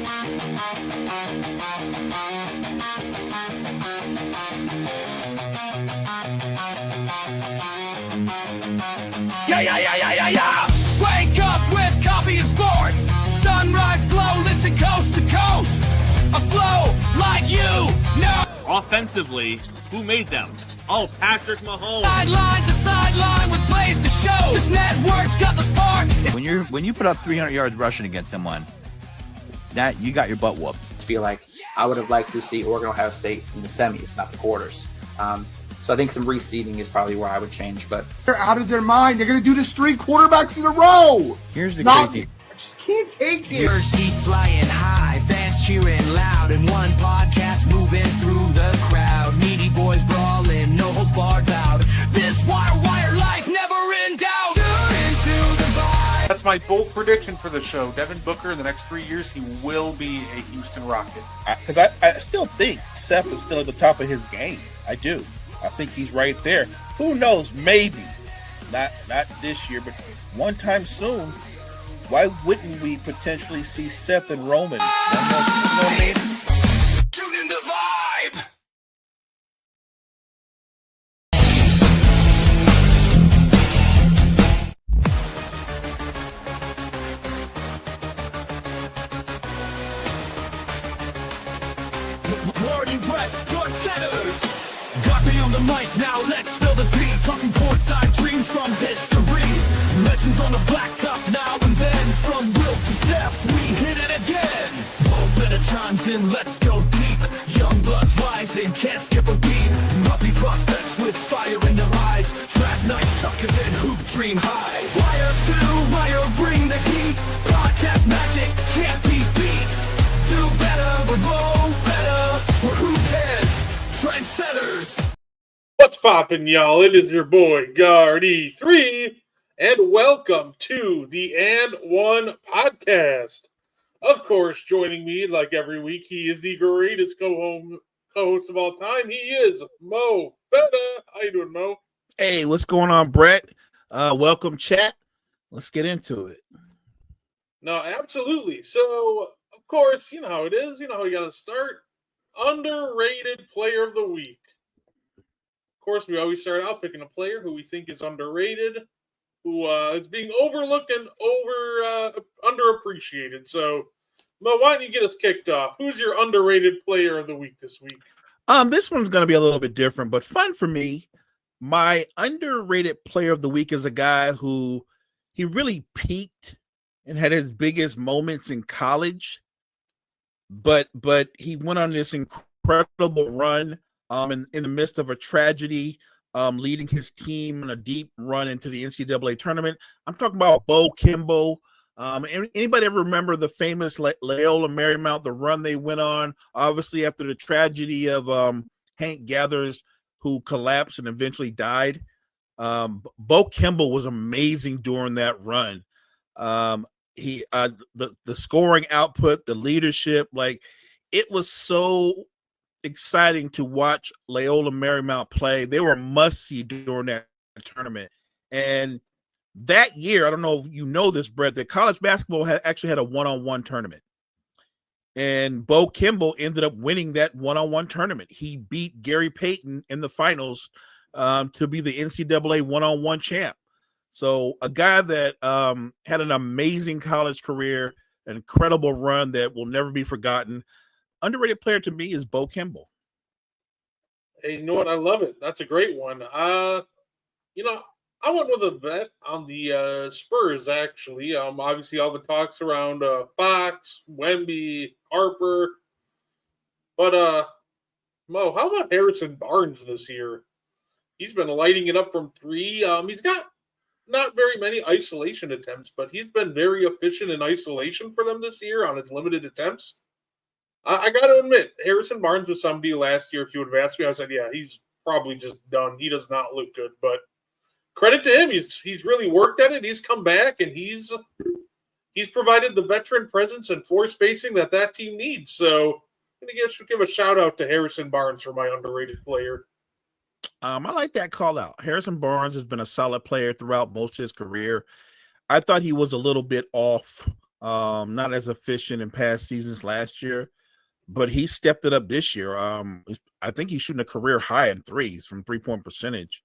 Yeah. Wake up with coffee and sports. Sunrise glow, listen coast to coast. A flow like you know. Offensively, who made them? Oh, Patrick Mahomes. Sideline to sideline with plays to show. This network's got the spark. When you put up 300 yards rushing against someone, that you got your butt whooped. I feel like I would have liked to see Oregon Ohio State in the semis, not the quarters. So I think some reseeding is probably where I would change. But they're out of their mind. They're going to do this 3 quarterbacks in a row. Here's the crazy. I just can't take it. Birds keep flying high, fans cheering loud, and one podcast moving through the crowd. Needy boys brawling, no holds barred loud. This wire life never in doubt. Tune into the vibe. That's my bold prediction for the show. Devin Booker, in the next 3 years, he will be a Houston Rocket. Because I still think Seth is still at the top of his game. I do. I think he's right there. Who knows? Maybe. Not this year, but one time soon. Why wouldn't we potentially see Seth and Roman? You know what I mean? Tune in the vibe. Morning Reds, good centers. Got me on the mic now, let's spill the tea. Talking courtside dreams from history. Legends on the blacktop now and then. From Will to Steph, we hit it again. Better chimes in, let's go deep. Young bloods rising, can't skip a beat. Puppy prospects with fire in their eyes. Draft night suckers and hoop dream highs. Wire to wire, bring the heat. Podcast magic can't be beat. Do better, we're go better. We're hoop heads, trendsetters. What's poppin', y'all? It is your boy, Gardi3, and welcome to the And One podcast. Of course, joining me, like every week, he is the greatest co-host of all time. He is Mo. How you doing, Mo? Hey, what's going on, Brett? Welcome, chat. Let's get into it. No, absolutely. So, of course, you know how it is. You know how you got to start. Underrated player of the week. Of course, we always start out picking a player who we think is underrated, who is being overlooked and underappreciated. So, Mo, why don't you get us kicked off? Who's your underrated player of the week this week? This one's going to be a little bit different, but fun for me. My underrated player of the week is a guy who he really peaked and had his biggest moments in college, but he went on this incredible run in the midst of a tragedy, leading his team in a deep run into the NCAA tournament. I'm talking about Bo Kimble. Anybody ever remember the famous Loyola Marymount, the run they went on, obviously after the tragedy of Hank Gathers, who collapsed and eventually died? Bo Kimble was amazing during that run. The scoring output, the leadership, like it was so exciting to watch Loyola Marymount play. They were must-see during that tournament. And that year, I don't know if you know this, Brett, that college basketball actually had a one-on-one tournament. And Bo Kimble ended up winning that one-on-one tournament. He beat Gary Payton in the finals to be the NCAA one-on-one champ. So a guy that had an amazing college career, an incredible run that will never be forgotten. Underrated player to me is Bo Kimble. Hey, you know what? I love it. That's a great one. I went with a vet on the Spurs, actually. Obviously, all the talks around Fox, Wemby, Harper. But, Mo, how about Harrison Barnes this year? He's been lighting it up from 3. He's got not very many isolation attempts, but he's been very efficient in isolation for them this year on his limited attempts. I got to admit, Harrison Barnes was somebody last year. If you would have asked me, I said, yeah, he's probably just done. He does not look good, but credit to him. He's really worked at it. He's come back, and he's provided the veteran presence and floor spacing that team needs. So I'm going to give a shout-out to Harrison Barnes for my underrated player. I like that call out. Harrison Barnes has been a solid player throughout most of his career. I thought he was a little bit off not as efficient in past seasons last year, but he stepped it up this year. I think he's shooting a career high in threes from 3-point percentage.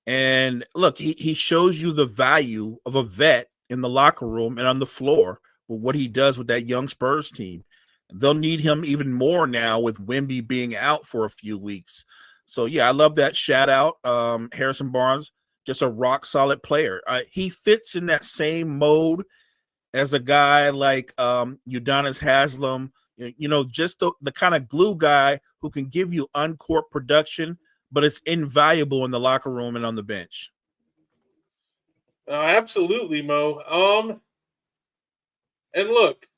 And look, he shows you the value of a vet in the locker room and on the floor with what he does with that young Spurs team. They'll need him even more now with Wemby being out for a few weeks. So, yeah, I love that shout out. Harrison Barnes, just a rock solid player. He fits in that same mode as a guy like Udonis Haslem, just the kind of glue guy who can give you on-court production, but it's invaluable in the locker room and on the bench. Absolutely, Mo. And look,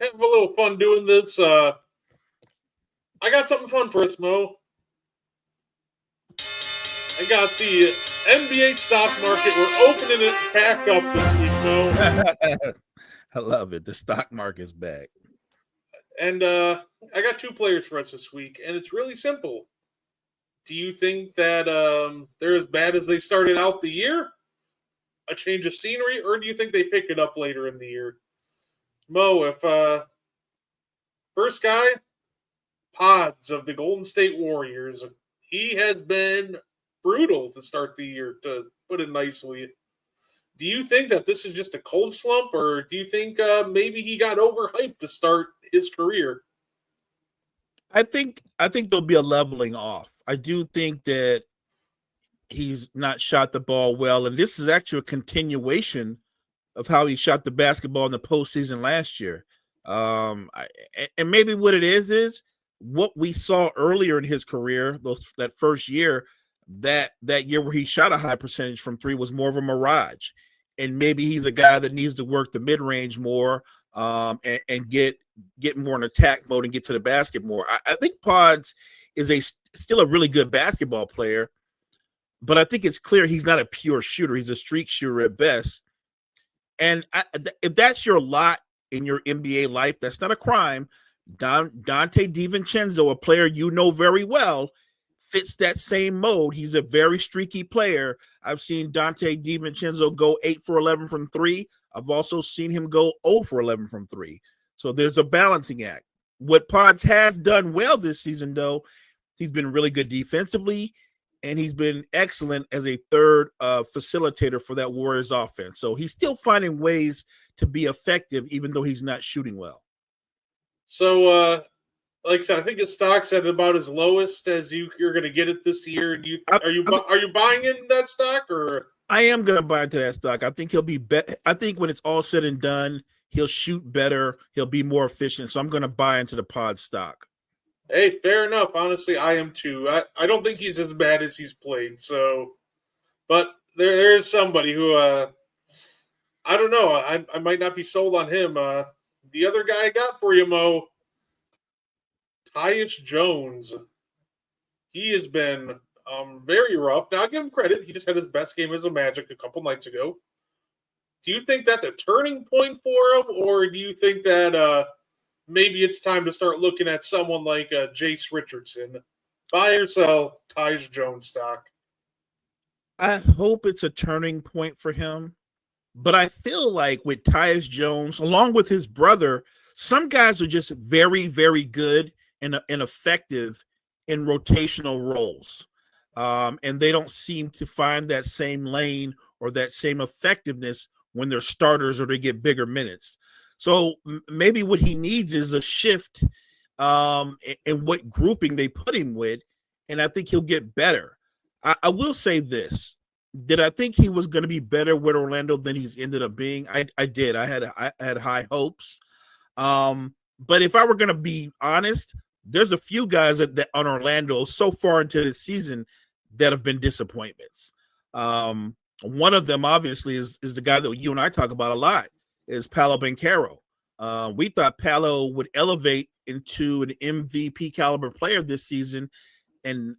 have a little fun doing this. I got something fun for us, Mo. I got the NBA stock market. We're opening it back up this week, Mo. I love it. The stock market's back. And I got 2 players for us this week, and it's really simple. Do you think that they're as bad as they started out the year? A change of scenery? Or do you think they pick it up later in the year? Mo, if first guy, Pods of the Golden State Warriors. He has been brutal to start the year, to put it nicely. Do you think that this is just a cold slump, or do you think maybe he got overhyped to start his career? I think there'll be a leveling off. I do think that he's not shot the ball well, and this is actually a continuation of how he shot the basketball in the postseason last year. And maybe what it is what we saw earlier in his career, that first year, that year where he shot a high percentage from 3 was more of a mirage. And maybe he's a guy that needs to work the mid-range more and get more in attack mode and get to the basket more. I think Pods is still a really good basketball player, but I think it's clear he's not a pure shooter. He's a streak shooter at best. And if that's your lot in your NBA life, that's not a crime. Dante DiVincenzo, a player you know very well, fits that same mode. He's a very streaky player. I've seen Dante DiVincenzo go 8 for 11 from 3. I've also seen him go 0 for 11 from 3. So there's a balancing act. What Pods has done well this season, though, he's been really good defensively, and he's been excellent as a third facilitator for that Warriors offense. So he's still finding ways to be effective, even though he's not shooting well. So, like I said, I think his stock's at about as lowest as you're going to get it this year. Are you buying in that stock, or? I am going to buy into that stock. I think he'll be better. I think when it's all said and done, he'll shoot better. He'll be more efficient. So I'm going to buy into the Pod stock. Hey, fair enough. Honestly, I am too. I don't think he's as bad as he's played. So, but there is somebody who I don't know. I might not be sold on him. The other guy I got for you, Mo, Tyus Jones. He has been very rough. Now, I'll give him credit. He just had his best game as a Magic a couple nights ago. Do you think that's a turning point for him, or do you think that maybe it's time to start looking at someone like Jace Richardson? Buy or sell Tyus Jones stock? I hope it's a turning point for him. But I feel like with Tyus Jones, along with his brother, some guys are just very, very good and effective in rotational roles. And they don't seem to find that same lane or that same effectiveness when they're starters or they get bigger minutes. So maybe what he needs is a shift in what grouping they put him with, and I think he'll get better. I will say this. Did I think he was going to be better with Orlando than he's ended up being? I did. I had high hopes. But if I were going to be honest, there's a few guys that on Orlando so far into the season that have been disappointments. One of them, obviously, is the guy that you and I talk about a lot, is Paolo Banchero. We thought Paolo would elevate into an MVP caliber player this season, and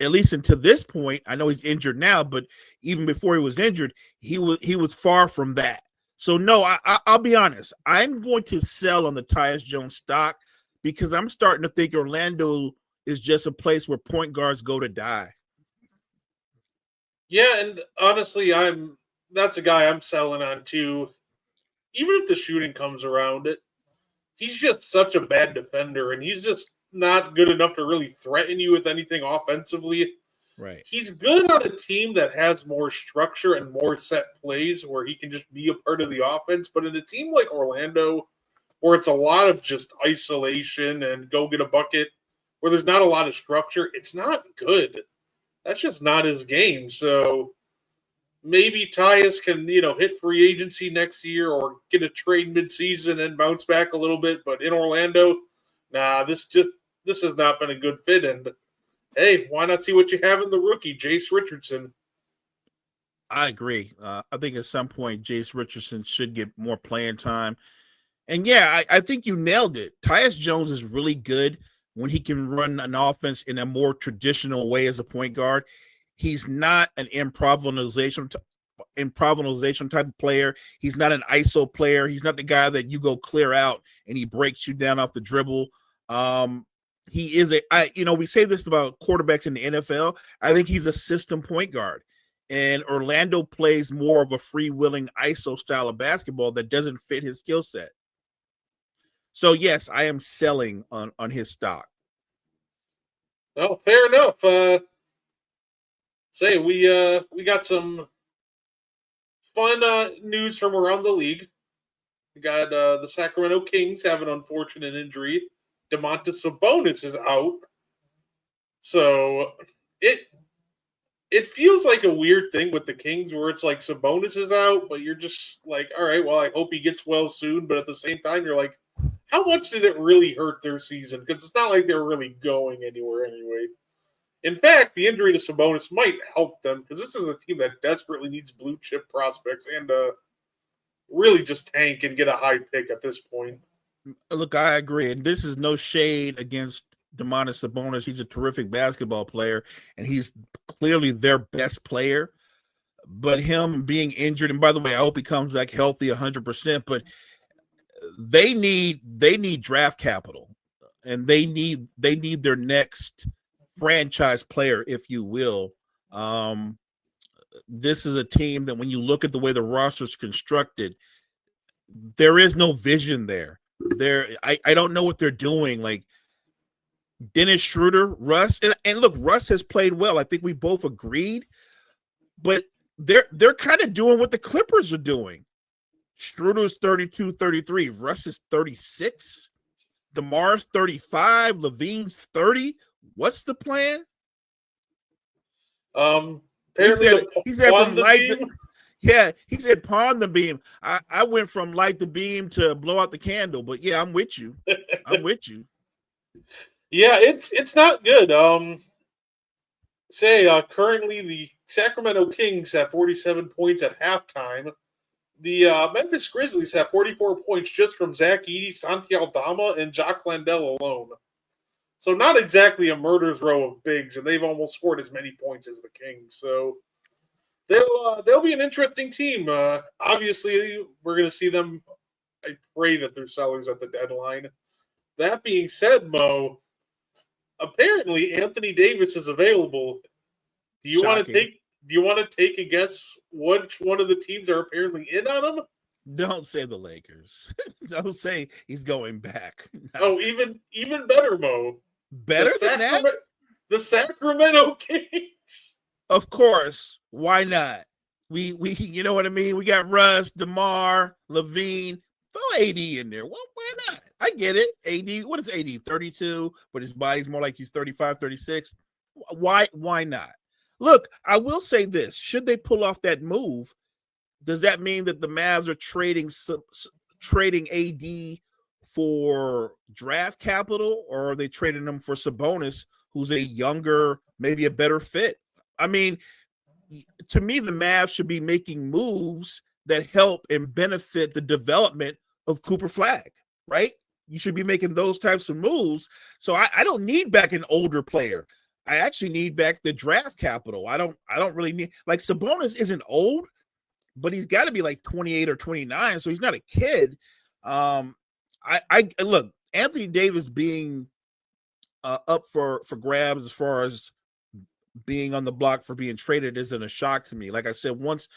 at least until this point, I know he's injured now, but even before he was injured, he was far from that. So no, I'll be honest. I'm going to sell on the Tyus Jones stock because I'm starting to think Orlando is just a place where point guards go to die. Yeah, and honestly, that's a guy I'm selling on too. even if the shooting comes around it, he's just such a bad defender, and he's just not good enough to really threaten you with anything offensively. Right. He's good on a team that has more structure and more set plays where he can just be a part of the offense. But in a team like Orlando, where it's a lot of just isolation and go get a bucket, where there's not a lot of structure, it's not good. That's just not his game. So maybe Tyus can, hit free agency next year or get a trade midseason and bounce back a little bit. But in Orlando, this has not been a good fit. And hey, why not see what you have in the rookie, Jace Richardson? I agree. I think at some point Jace Richardson should get more playing time. And yeah, I think you nailed it. Tyus Jones is really good when he can run an offense in a more traditional way as a point guard. He's not an improvisation type of player. He's not an ISO player. He's not the guy that you go clear out and he breaks you down off the dribble. He is we say this about quarterbacks in the NFL. I think he's a system point guard. And Orlando plays more of a free-willing ISO style of basketball that doesn't fit his skill set. So yes, I am selling on his stock. Well, fair enough. We got some fun news from around the league. We got the Sacramento Kings have an unfortunate injury. Domantas Sabonis is out. So it feels like a weird thing with the Kings where it's like Sabonis is out, but you're just like, all right, well, I hope he gets well soon. But at the same time, you're like, how much did it really hurt their season? Because it's not like they're really going anywhere anyway. In fact, the injury to Sabonis might help them because this is a team that desperately needs blue chip prospects and really just tank and get a high pick at this point. Look, I agree. And this is no shade against Domantas Sabonis. He's a terrific basketball player, and he's clearly their best player. But him being injured, and by the way, I hope he comes back healthy 100%, but they need draft capital, and they need their next franchise player, if you will. This is a team that when you look at the way the roster is constructed, there is no vision there. I don't know what they're doing. Like Dennis Schroeder, Russ, and look, Russ has played well. I think we both agreed, but they're kind of doing what the Clippers are doing. Schroeder's 32, 33. Russ is 36. DeMar's 35. Levine's 30. What's the plan? Apparently he said from light. He said pawn the beam. I went from light the beam to blow out the candle, but yeah, I'm with you. I'm with you. Yeah, it's not good. Currently the Sacramento Kings have 47 points at halftime. The Memphis Grizzlies have 44 points just from Zach Edey, Santi Aldama, and Jacques Landell alone. So not exactly a murder's row of bigs, and they've almost scored as many points as the Kings. So they'll be an interesting team. Obviously, we're going to see them. I pray that they're sellers at the deadline. That being said, Mo, apparently Anthony Davis is available. Do you want to take a guess which one of the teams are apparently in on him? Don't say the Lakers. Don't say he's going back. No. Oh, even better, Mo. Better than that? The Sacramento Kings. Of course. Why not? We you know what I mean? We got Russ, DeMar, Levine. Throw AD in there. Well, why not? I get it. AD, what is AD? 32, but his body's more like he's 35, 36. Why not? Look, I will say this. Should they pull off that move, does that mean that the Mavs are trading AD for draft capital, or are they trading him for Sabonis, who's a younger, maybe a better fit? I mean, to me, the Mavs should be making moves that help and benefit the development of Cooper Flagg, right? You should be making those types of moves. So I don't need back an older player. I actually need back the draft capital. I don't really need, like, Sabonis isn't old, but he's got to be like 28 or 29, so he's not a kid. I look, Anthony Davis being up for grabs as far as being on the block for being traded isn't a shock to me. Like I said, once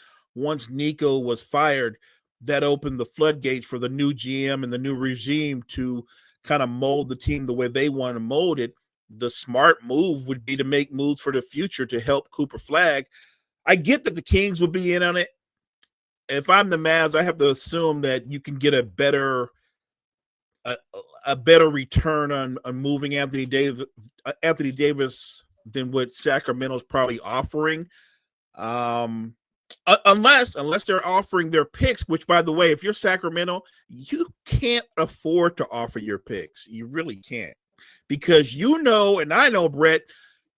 Nico was fired, that opened the floodgates for the new GM and the new regime to kind of mold the team the way they want to mold it. The smart move would be to make moves for the future to help Cooper Flag. I get that the Kings would be in on it. If I'm the Mavs, I have to assume that you can get a better return on moving Anthony Davis than what Sacramento's probably offering. Unless they're offering their picks, which, by the way, if you're Sacramento, you can't afford to offer your picks. You really can't, because and I know, Brett,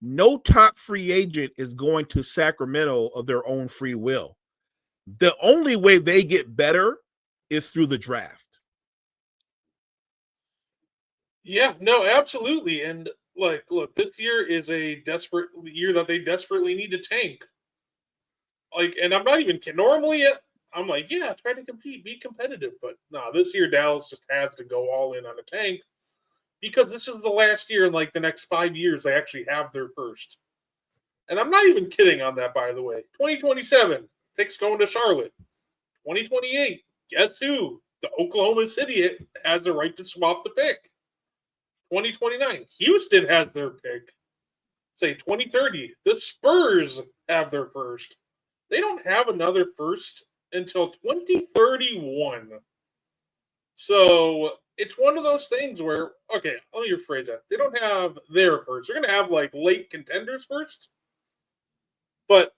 no top free agent is going to Sacramento of their own free will. The only way they get better is through the draft. Yeah, no, absolutely. And look, this year is a desperate year that they desperately need to tank. And I'm not even kidding. Normally, I'm like, yeah, try to compete, be competitive. But no, this year Dallas just has to go all in on a tank, because this is the last year in the next 5 years they actually have their first. And I'm not even kidding on that, by the way. 2027, picks going to Charlotte. 2028, guess who? The Oklahoma City has the right to swap the pick. 2029, Houston has their pick. Say 2030, the Spurs have their first. They don't have another first until 2031. So it's one of those things where, okay, let me rephrase that. They don't have their first. They're going to have late contenders first. But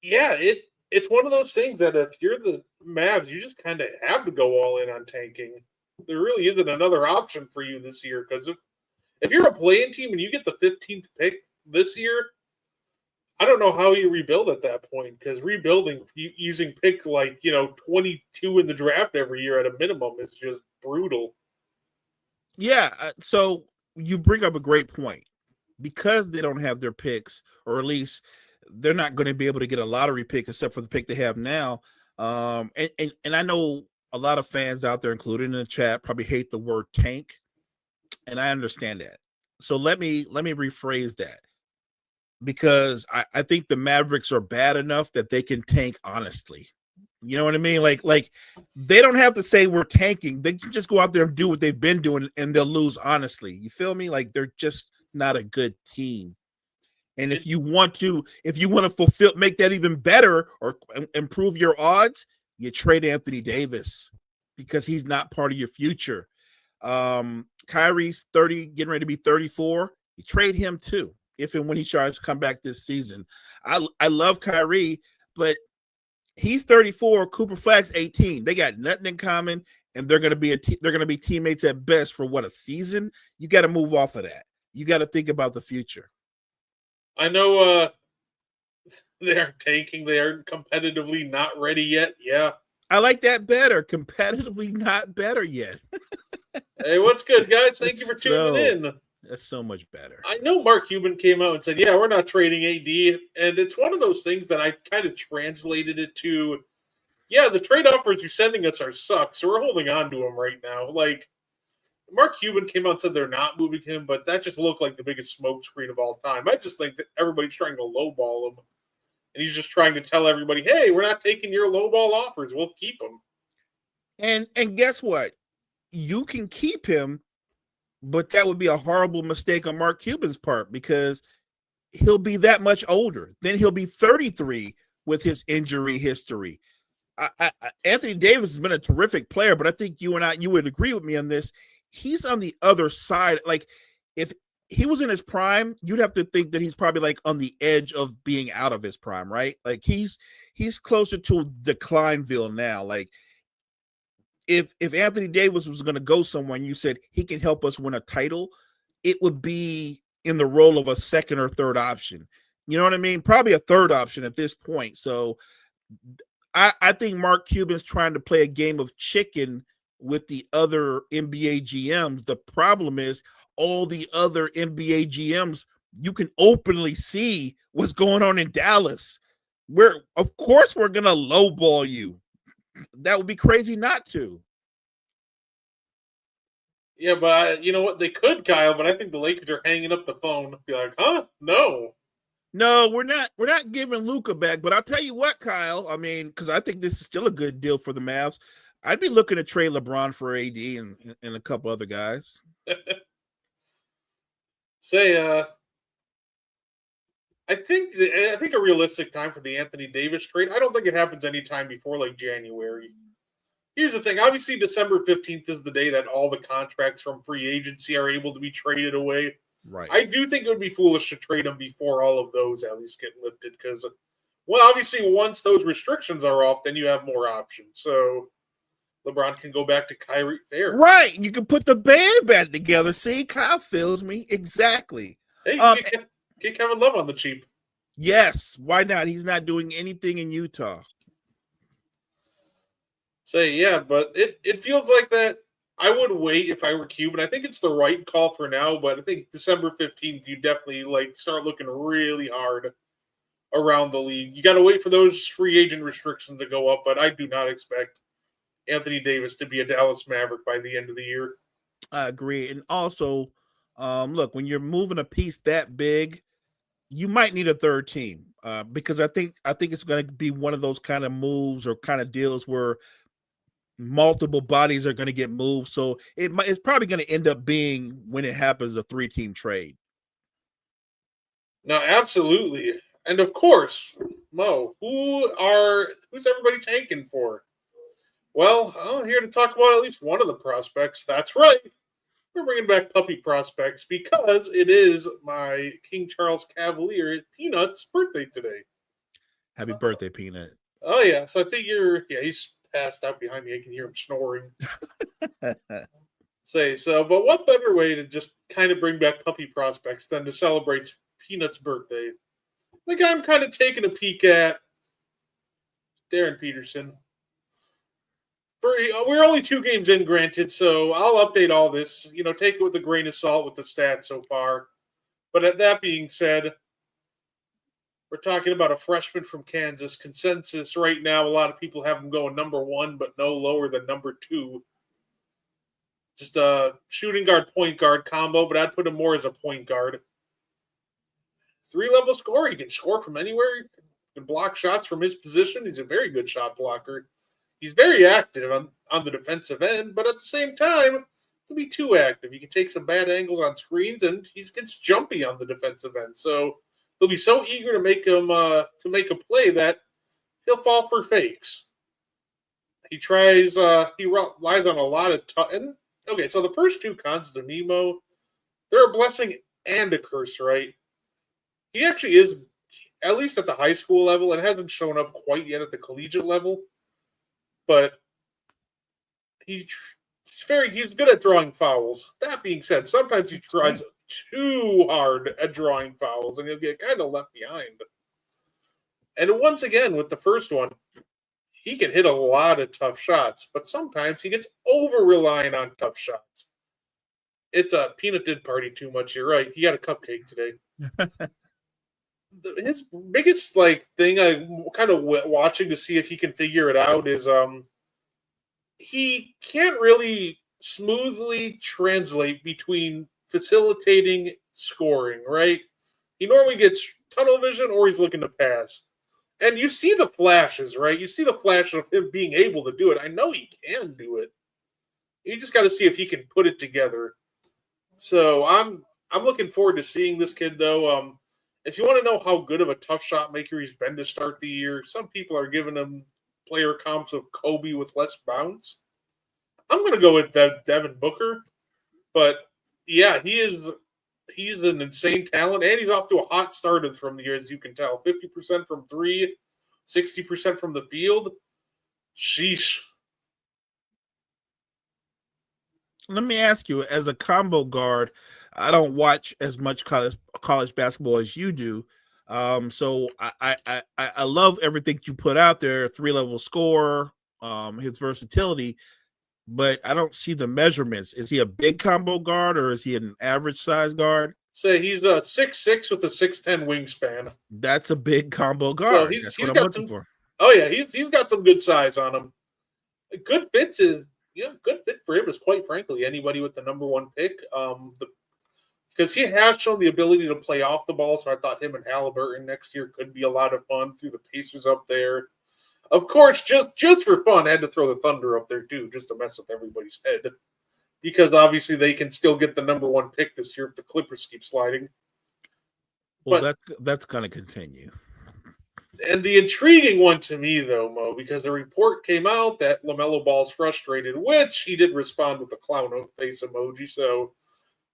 yeah, it's one of those things that if you're the Mavs, you just kind of have to go all in on tanking. There really isn't another option for you this year, because if you're a play-in team and you get the 15th pick this year, I don't know how you rebuild at that point, because rebuilding using pick 22 in the draft every year at a minimum is just brutal. Yeah, so you bring up a great point. Because they don't have their picks, or at least they're not going to be able to get a lottery pick except for the pick they have now. And I know a lot of fans out there, including in the chat, probably hate the word tank, and I understand that. So let me rephrase that, because I think the Mavericks are bad enough that they can tank honestly. You know what I mean? Like they don't have to say we're tanking. They can just go out there and do what they've been doing, and they'll lose honestly. You feel me? Like, they're just not a good team. And if you want to make that even better or improve your odds, you trade Anthony Davis, because he's not part of your future. Kyrie's 30, getting ready to be 34. You trade him too, if and when he tries to come back this season. I love Kyrie, but he's 34. Cooper Flag's 18. They got nothing in common, and they're going to be teammates at best for a season. You got to move off of that. You got to think about the future. I know they aren't tanking. They aren't competitively not ready yet. Yeah. I like that better. Competitively not better yet. Hey, what's good, guys? Thank you for tuning in. That's so much better. I know Mark Cuban came out and said, yeah, we're not trading AD. And it's one of those things that I kind of translated it to, yeah, the trade offers you're sending us are suck, so we're holding on to them right now. Mark Cuban came out and said they're not moving him, but that just looked like the biggest smokescreen of all time. I just think that everybody's trying to lowball him. And he's just trying to tell everybody, hey, we're not taking your lowball offers. We'll keep them. And guess what? You can keep him, but that would be a horrible mistake on Mark Cuban's part, because he'll be that much older. Then he'll be 33 with his injury history. Anthony Davis has been a terrific player, but I think you would agree with me on this. He's on the other side. If he was in his prime, you'd have to think that he's probably on the edge of being out of his prime, right? He's closer to Declineville now. If Anthony Davis was going to go somewhere and you said he can help us win a title, it would be in the role of a second or third option. You know what I mean? Probably a third option at this point. So I think Mark Cuban's trying to play a game of chicken with the other NBA GMs. The problem is all the other NBA GMs, you can openly see what's going on in Dallas. Of course we're going to lowball you. That would be crazy not to. Yeah, but you know what? They could, Kyle, but I think the Lakers are hanging up the phone. Be like, huh? No. No, we're not. We're not giving Luca back. But I'll tell you what, Kyle. I mean, because I think this is still a good deal for the Mavs. I'd be looking to trade LeBron for AD and a couple other guys. I think a realistic time for the Anthony Davis trade. I don't think it happens anytime before like January. Here's the thing. Obviously, December 15th is the day that all the contracts from free agency are able to be traded away. Right. I do think it would be foolish to trade them before all of those at least get lifted because, well, obviously, once those restrictions are off, then you have more options. So LeBron can go back to Kyrie Fair. Right. You can put the band back together. See, Kyle feels me. Exactly. Hey, get Kevin Love on the cheap. Yes. Why not? He's not doing anything in Utah. Yeah, but it feels like that. I would wait if I were Cuban. I think it's the right call for now, but I think December 15th, you definitely start looking really hard around the league. You got to wait for those free agent restrictions to go up, but I do not expect Anthony Davis to be a Dallas Maverick by the end of the year. I agree. And also, look, when you're moving a piece that big, you might need a third team because I think it's going to be one of those kind of moves or kind of deals where multiple bodies are going to get moved. So it's probably going to end up being, when it happens, a 3-team trade. No, absolutely. And of course, Mo, who's everybody tanking for? Well, I'm here to talk about at least one of the prospects. That's right. We're bringing back puppy prospects because it is my King Charles Cavalier Peanut's birthday today. Happy birthday, Peanut. Oh, yeah. So I figure, he's passed out behind me. I can hear him snoring. But what better way to just kind of bring back puppy prospects than to celebrate Peanut's birthday? The guy I'm kind of taking a peek at, Darren Peterson. We're only 2 games in, granted, so I'll update all this. Take it with a grain of salt with the stats so far. But that being said, we're talking about a freshman from Kansas. Consensus right now, a lot of people have him going number 1, but no lower than number 2. Just a shooting guard, point guard combo, but I'd put him more as a point guard. 3-level scorer. He can score from anywhere. He can block shots from his position. He's a very good shot blocker. He's very active on the defensive end, but at the same time, he'll be too active. He can take some bad angles on screens, and he gets jumpy on the defensive end. So he'll be so eager to make a play that he'll fall for fakes. He relies on a lot of okay, so the first 2 cons of Nemo, they're a blessing and a curse, right? He actually is, at least at the high school level, and hasn't shown up quite yet at the collegiate level. But he's good at drawing fouls. That being said, sometimes he tries too hard at drawing fouls, and he'll get kind of left behind. And once again, with the first one, he can hit a lot of tough shots, but sometimes he gets over-reliant on tough shots. It's a Peanut did party too much, you're right. He got a cupcake today. His biggest thing I'm kind of watching to see if he can figure it out is he can't really smoothly translate between facilitating scoring, right? He normally gets tunnel vision or he's looking to pass. And you see the flashes, right? You see the flash of him being able to do it. I know he can do it. You just got to see if he can put it together. So I'm looking forward to seeing this kid, though. If you want to know how good of a tough shot maker he's been to start the year, some people are giving him player comps of Kobe with less bounce. I'm going to go with Devin Booker. But, yeah, he's an insane talent, and he's off to a hot start from the year, as you can tell. 50% from 3, 60% from the field. Sheesh. Let me ask you, as a combo guard, I don't watch as much college basketball as you do. So I love everything you put out there, 3-level scorer, his versatility, but I don't see the measurements. Is he a big combo guard or is he an average size guard? So he's a 6'6" with a 6'10" wingspan. That's a big combo guard. So That's what I'm looking for. Oh yeah, he's got some good size on him. A good fit for him is quite frankly anybody with the number 1 pick. because he has shown the ability to play off the ball. So I thought him and Halliburton next year could be a lot of fun through the Pacers up there. Of course, just for fun, I had to throw the Thunder up there too, just to mess with everybody's head. Because obviously they can still get the number 1 pick this year if the Clippers keep sliding. Well, But that's going to continue. And the intriguing one to me, though, Mo, because a report came out that LaMelo Ball's frustrated, which he did respond with the clown face emoji. So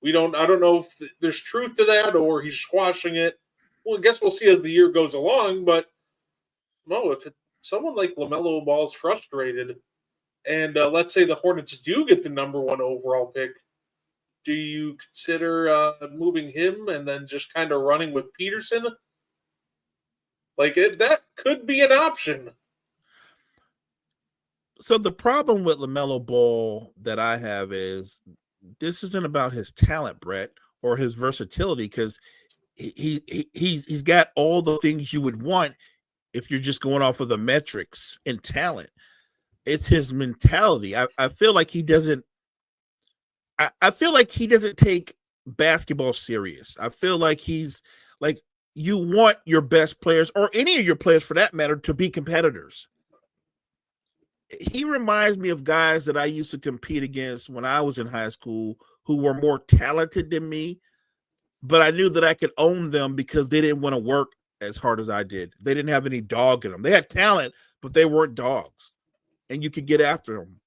I don't know if there's truth to that or he's squashing it. Well, I guess we'll see as the year goes along. But Mo, if someone like LaMelo Ball's frustrated, and let's say the Hornets do get the number 1 overall pick, do you consider moving him and then just kind of running with Peterson? That could be an option. So the problem with LaMelo Ball that I have is this isn't about his talent, Brett, or his versatility, because he's got all the things you would want if you're just going off of the metrics and talent. It's his mentality. I feel like he doesn't. I feel like he doesn't take basketball serious. I feel like he's like, you want your best players, or any of your players for that matter, to be competitors. He reminds me of guys that I used to compete against when I was in high school who were more talented than me, but I knew that I could own them because they didn't want to work as hard as I did. They didn't have any dog in them. They had talent, but they weren't dogs, and you could get after them.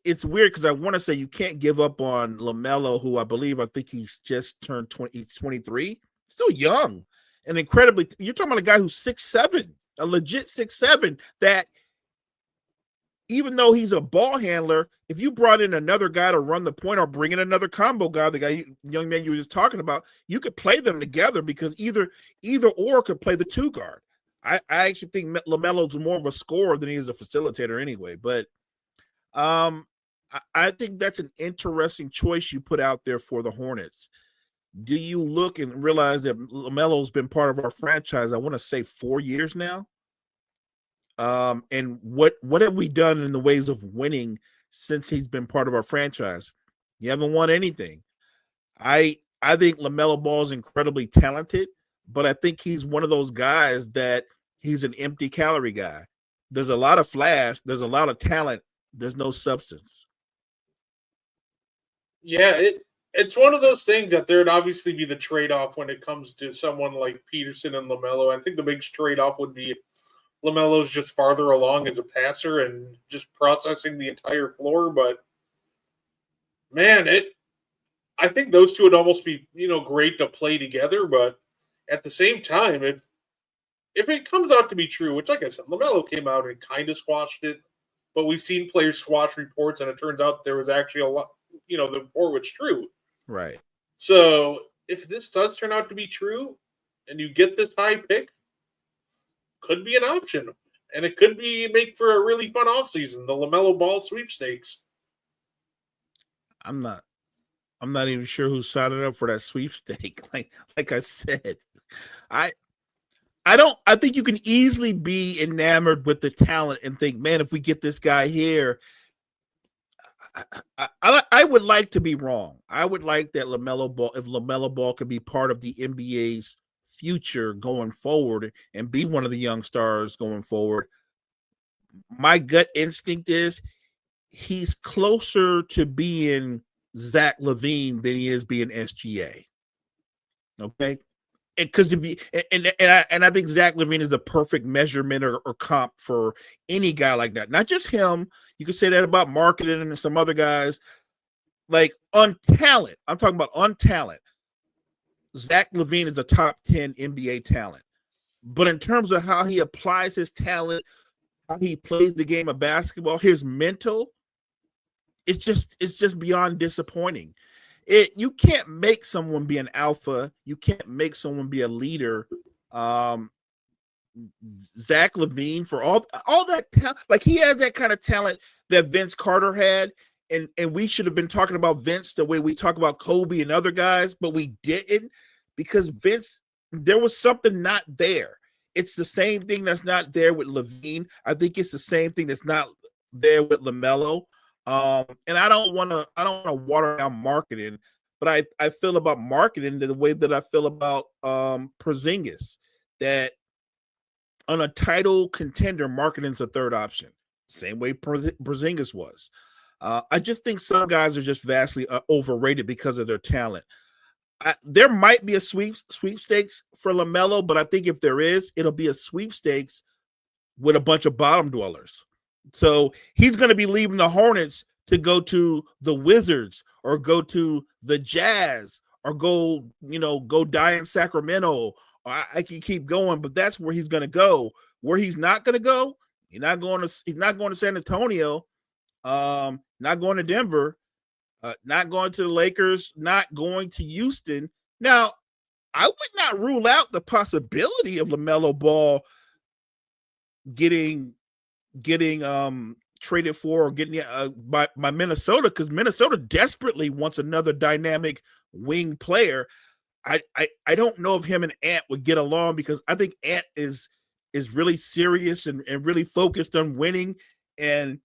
It's weird because I want to say you can't give up on LaMelo, who I think he's just turned 20. He's 23, still young, and incredibly. You're talking about a guy who's 6'7", a legit 6'7", that even though he's a ball handler, if you brought in another guy to run the point or bring in another combo guy, the guy, young man you were just talking about, you could play them together because either or could play the 2 guard. I actually think LaMelo's more of a scorer than he is a facilitator anyway, but I think that's an interesting choice you put out there for the Hornets. Do you look and realize that LaMelo's been part of our franchise, I want to say 4 years now? And what have we done in the ways of winning since he's been part of our franchise? You haven't won anything. I think LaMelo Ball is incredibly talented, but I think he's one of those guys that he's an empty calorie guy. There's a lot of flash, there's a lot of talent, there's no substance. Yeah, it's one of those things that there'd obviously be the trade-off when it comes to someone like Peterson and LaMelo. I think the biggest trade-off would be LaMelo's just farther along as a passer and just processing the entire floor. But man, I think those two would almost be, great to play together. But at the same time, if it comes out to be true, which, like I said, LaMelo came out and kind of squashed it, but we've seen players squash reports, and it turns out there was actually a lot, the report was true. Right. So if this does turn out to be true and you get this high pick, could be an option. And it could make for a really fun offseason, the LaMelo Ball sweepstakes. I'm not even sure who's signing up for that sweepstake. Like I said, I think you can easily be enamored with the talent and think, man, if we get this guy here, I would like to be wrong. I would like that LaMelo Ball, if LaMelo Ball could be part of the NBA's future going forward and be one of the young stars going forward. My gut instinct is he's closer to being Zach LaVine than he is being SGA. Okay. Because I think Zach LaVine is the perfect measurement or comp for any guy like that. Not just him. You could say that about marketing and some other guys. Like on talent, I'm talking about on talent. Zach LaVine is a top 10 NBA talent. But in terms of how he applies his talent, how he plays the game of basketball, his mental, it's just beyond disappointing. You can't make someone be an alpha. You can't make someone be a leader. Zach LaVine, for all that talent, like he has that kind of talent that Vince Carter had, and we should have been talking about Vince the way we talk about Kobe and other guys, but we didn't, because Vince, there was something not there. It's the same thing that's not there with LaVine. I think it's the same thing that's not there with LaMelo. And I don't want to water down marketing, but I feel about marketing the way that I feel about Porzingis, that on a title contender, marketing's a third option. Same way Porzingis was. I just think some guys are just vastly overrated because of their talent. There might be a sweepstakes for LaMelo, but I think if there is, it'll be a sweepstakes with a bunch of bottom dwellers. So he's going to be leaving the Hornets to go to the Wizards or go to the Jazz or go die in Sacramento. I can keep going, but that's where he's going to go. Where he's not going to go, he's not going to San Antonio, not going to Denver, not going to the Lakers, not going to Houston. Now, I would not rule out the possibility of LaMelo Ball getting traded for or getting by Minnesota, because Minnesota desperately wants another dynamic wing player. I don't know if him and Ant would get along, because I think Ant is really serious and really focused on winning, and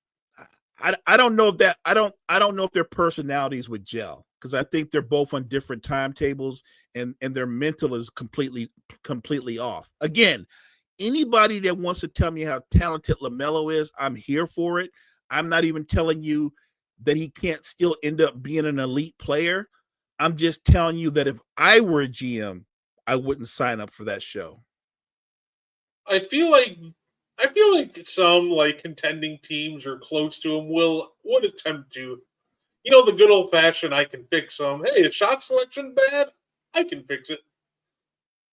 I don't know if that I don't know if their personalities would gel, because I think they're both on different timetables and their mental is completely off. Again, anybody that wants to tell me how talented LaMelo is, I'm here for it. I'm not even telling you that he can't still end up being an elite player. I'm just telling you that if I were a GM, I wouldn't sign up for that show. I feel like some like contending teams or close to him would attempt to, the good old fashioned I can fix them. Hey, is shot selection bad? I can fix it.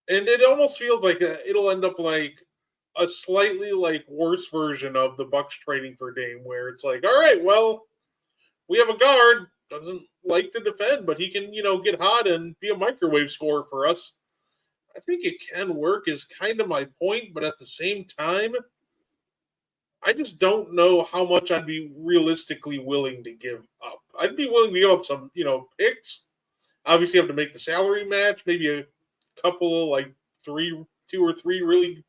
And it almost feels like it'll end up like a slightly like worse version of the Bucks trading for Dame, where it's like, all right, well, we have a guard, doesn't like to defend, but he can, get hot and be a microwave scorer for us. I think it can work is kind of my point, but at the same time, I just don't know how much I'd be realistically willing to give up. I'd be willing to give up some, picks. Obviously, you have to make the salary match, maybe a couple of like two or three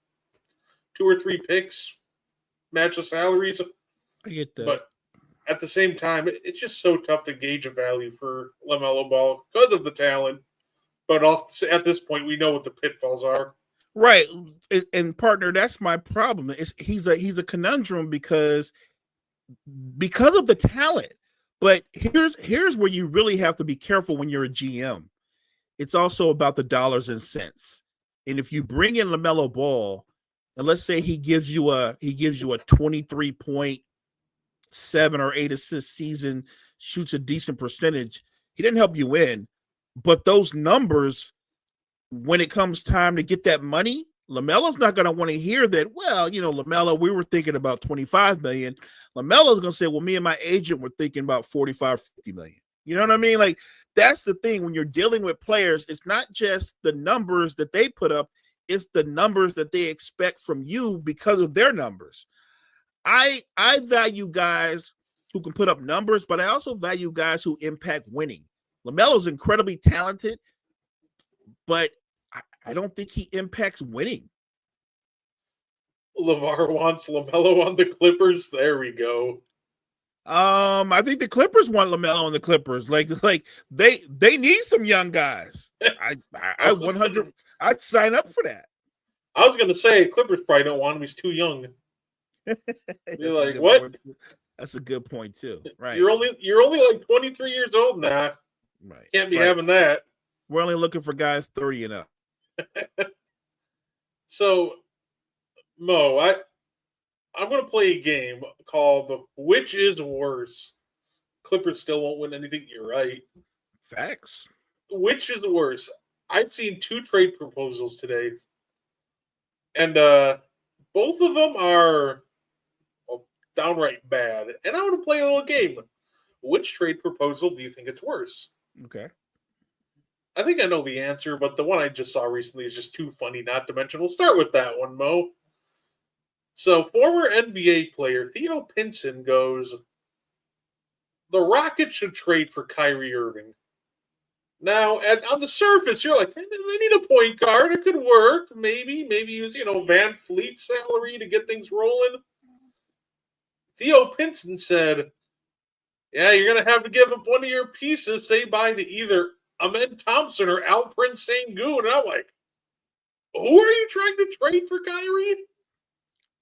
picks match the salaries. I get that. But at the same time, it's just so tough to gauge a value for LaMelo Ball because of the talent. But at this point, we know what the pitfalls are. Right. And partner, that's my problem. He's a conundrum because of the talent. But here's where you really have to be careful when you're a GM. It's also about the dollars and cents. And if you bring in LaMelo Ball, and let's say he gives you a 23.7 or 8 assist season, shoots a decent percentage, he didn't help you win. But those numbers, when it comes time to get that money, LaMelo's not going to want to hear that, well, LaMelo, we were thinking about $25 million. LaMelo's going to say, well, me and my agent were thinking about $45, $50 million. You know what I mean? Like, that's the thing. When you're dealing with players, it's not just the numbers that they put up, it's the numbers that they expect from you because of their numbers. I value guys who can put up numbers, but I also value guys who impact winning. LaMelo's incredibly talented, but I don't think he impacts winning. LeVar wants LaMelo on the Clippers. There we go. I think the Clippers want LaMelo on the Clippers. Like they need some young guys. I 100. I'd sign up for that. I was gonna say Clippers probably don't want him. He's too young. You're like, what? Point. That's a good point too. Right. You're only like 23 years old now. Right. Can't be having that. We're only looking for guys 30 and up. So, Mo, I'm going to play a game called Which is Worse? Clippers still won't win anything. You're right. Facts. Which is worse? I've seen 2 trade proposals today, and both of them are downright bad. And I want to play a little game. Which trade proposal do you think it's worse? Okay. I think I know the answer, but the one I just saw recently is just too funny not to mention. We'll start with that one, Mo. So, former NBA player Theo Pinson goes, the Rockets should trade for Kyrie Irving. Now, on the surface, you're like, they need a point guard. It could work. Maybe use, Van Fleet's salary to get things rolling. Theo Pinson said, Yeah, you're going to have to give up one of your pieces, say bye to either Amen Thompson or Alprin Sengun. And I'm like, who are you trying to trade for Kyrie?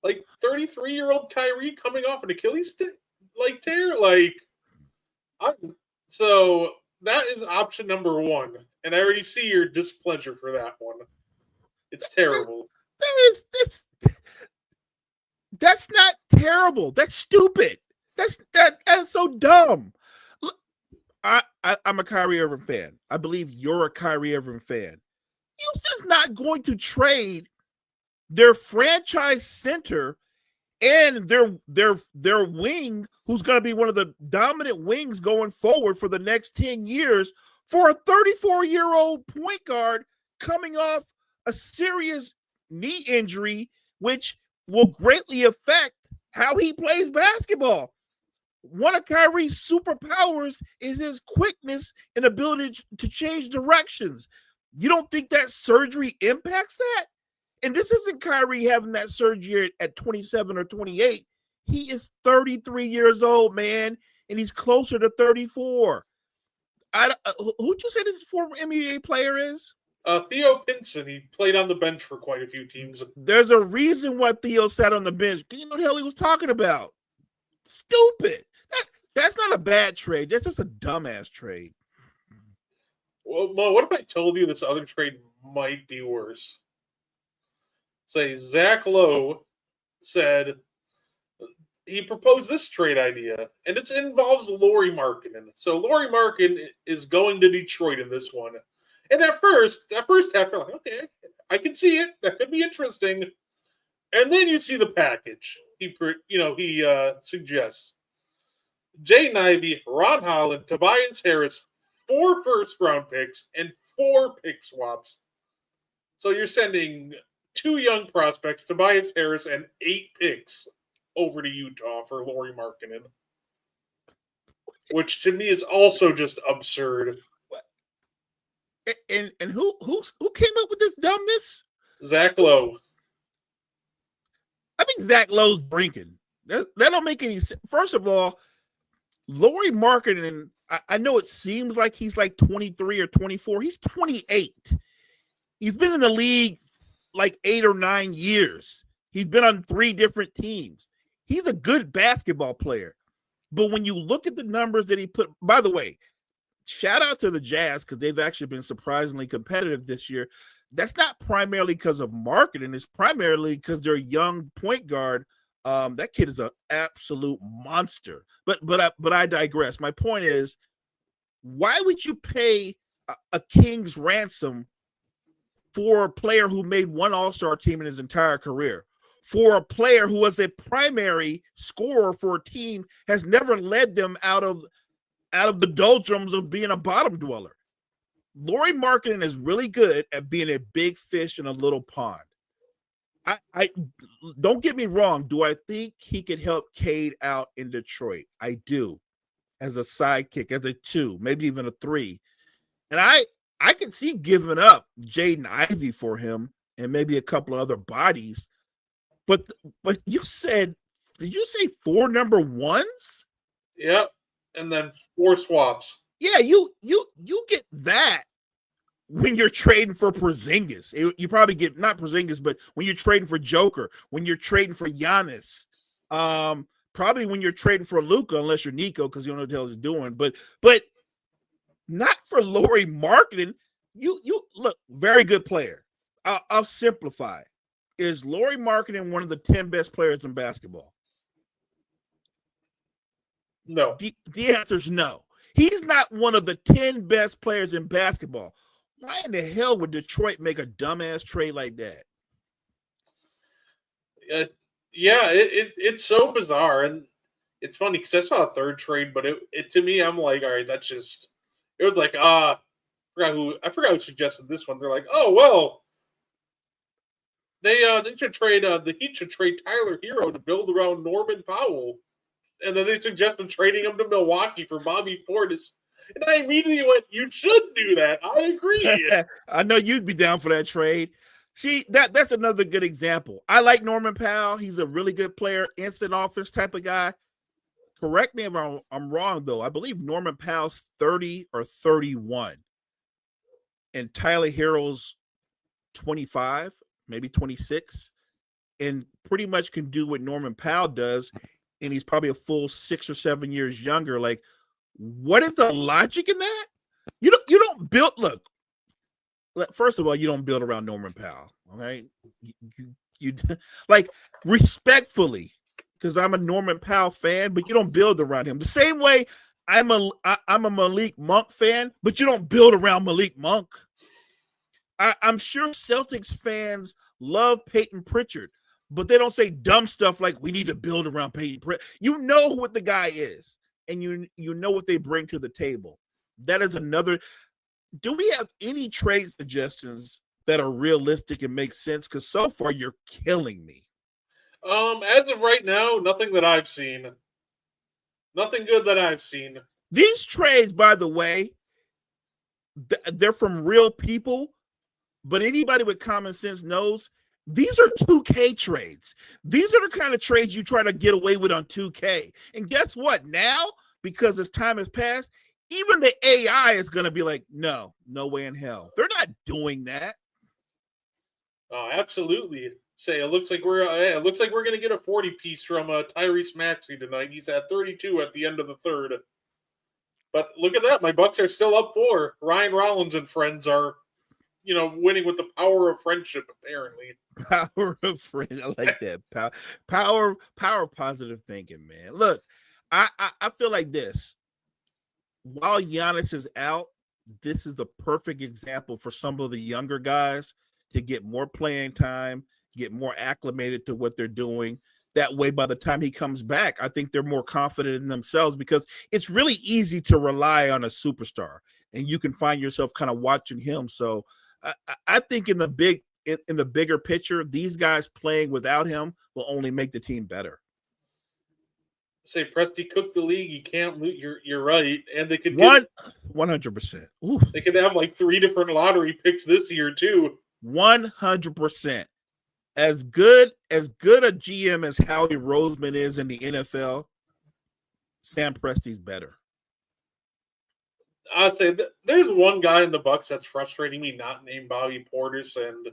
Like 33-year-old Kyrie coming off an Achilles tear? So that is option number one. And I already see your displeasure for that one. It's terrible. That's not terrible. That's stupid. That's so dumb. Look, I'm a Kyrie Irving fan. I believe you're a Kyrie Irving fan. Houston's not going to trade their franchise center and their wing, who's going to be one of the dominant wings going forward for the next 10 years, for a 34-year-old point guard coming off a serious knee injury, which will greatly affect how he plays basketball. One of Kyrie's superpowers is his quickness and ability to change directions. You don't think that surgery impacts that? And this isn't Kyrie having that surgery at 27 or 28. He is 33 years old, man, and he's closer to 34. Who'd you say this former NBA player is? Theo Pinson. He played on the bench for quite a few teams. There's a reason why Theo sat on the bench. You know what the hell he was talking about? Stupid. That's not a bad trade. That's just a dumbass trade. Well, Mo, what if I told you this other trade might be worse? Say Zach Lowe said he proposed this trade idea, and it involves Lauri Markkanen. So Lauri Markkanen is going to Detroit in this one. And at first half, you're like, okay, I can see it. That could be interesting. And then you see the package. He suggests Jay Nivey, Ron Holland, Tobias Harris, 4 first-round picks, and 4 pick swaps. So you're sending 2 young prospects, Tobias Harris, and 8 picks over to Utah for Lauri Markkanen, which to me is also just absurd. And who came up with this dumbness? Zach Lowe. I think Zach Lowe's drinking. That don't make any sense. First of all, Lauri Markkanen, I know it seems like he's like 23 or 24. He's 28. He's been in the league like 8 or 9 years. He's been on 3 different teams. He's a good basketball player. But when you look at the numbers that he put, by the way, shout out to the Jazz because they've actually been surprisingly competitive this year. That's not primarily because of marketing. It's primarily because their young point guard, that kid is an absolute monster. But I digress. My point is, why would you pay a king's ransom for a player who made 1 All-Star team in his entire career? For a player who was a primary scorer for a team, has never led them out of the doldrums of being a bottom dweller. Lauri Markkanen is really good at being a big fish in a little pond. I don't get me wrong. Do I think he could help Cade out in Detroit? I do, as a sidekick, as a 2, maybe even a 3. And I can see giving up Jaden Ivey for him and maybe a couple of other bodies. But you said, did you say 4 number 1s? Yep. And then 4 swaps. Yeah, you get that when you're trading for Porzingis. You probably get not Porzingis, but when you're trading for Joker, when you're trading for Giannis, probably when you're trading for Luka, unless you're Nico, because you don't know what the hell he's doing. But not for Lauri Markkanen. You look, very good player. I'll simplify. Is Lauri Markkanen one of the 10 best players in basketball? No. The answer is no. He's not one of the 10 best players in basketball. Why in the hell would Detroit make a dumbass trade like that? It's so bizarre. And it's funny because I saw a 3rd trade, but it to me, I'm like, all right, that's just, it was like, I forgot who suggested this one. They're like, oh, well, they should trade, the Heat should trade Tyler Hero to build around Norman Powell. And then they suggested trading him to Milwaukee for Bobby Portis. And I immediately went, you should do that. I agree. I know you'd be down for that trade. See, that's another good example. I like Norman Powell. He's a really good player, instant offense type of guy. correct me if I'm wrong, though. I believe Norman Powell's 30 or 31, and Tyler Hero's 25, maybe 26, and pretty much can do what Norman Powell does, and he's probably a full 6 or 7 years younger. Like, what is the logic in that? You don't build. Look, first of all, you don't build around Norman Powell. All right, you like respectfully, because I'm a Norman Powell fan, but you don't build around him the same way. I'm a Malik Monk fan, but you don't build around Malik Monk. I'm sure Celtics fans love Peyton Pritchard, but they don't say dumb stuff like we need to build around Peyton Pritchard. You know what the guy is, and you know what they bring to the table. That is another. Do we have any trade suggestions that are realistic and make sense? Because so far you're killing me. As of right now, nothing that I've seen. Nothing good that I've seen. These trades, by the way, they're from real people, but anybody with common sense knows these are 2K trades. These are the kind of trades you try to get away with on 2K. And guess what? Now, because as time has passed, even the AI is going to be like, no way in hell. They're not doing that. Oh, absolutely. It looks like we're going to get a 40 piece from Tyrese Maxey tonight. He's at 32 at the end of the third. But look at that, my Bucks are still up 4. Ryan Rollins and friends are, winning with the power of friendship. Apparently, Power of friendship. I like that. Power of positive thinking, man. Look, I feel like this. While Giannis is out, this is the perfect example for some of the younger guys to get more playing time, get more acclimated to what they're doing. That way, by the time he comes back, I think they're more confident in themselves, because it's really easy to rely on a superstar, and you can find yourself kind of watching him. So I think in the bigger picture, these guys playing without him will only make the team better. Say Presti cooked the league. You can't lose. You're right, and they could 100%. They could have like 3 different lottery picks this year too. 100%. As good a GM as Howie Roseman is in the NFL, Sam Presti's better. I'd say there's one guy in the Bucks that's frustrating me, not named Bobby Portis, and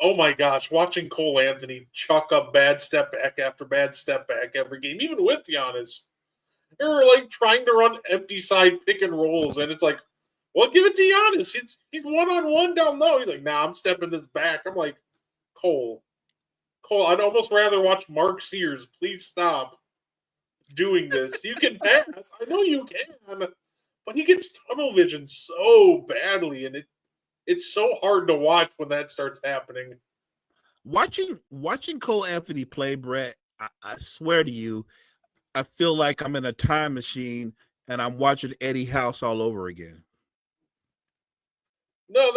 oh my gosh, watching Cole Anthony chuck up bad step back after bad step back every game, even with Giannis. They're like trying to run empty side pick and rolls, and it's like, well, give it to Giannis. He's one-on-one down low. He's like, nah, I'm stepping this back. I'm like, Cole, I'd almost rather watch Mark Sears. Please stop doing this. You can pass. I know you can. But he gets tunnel vision so badly, and it's so hard to watch when that starts happening. Watching Cole Anthony play, Brett, I swear to you, I feel like I'm in a time machine and I'm watching Eddie House all over again. No,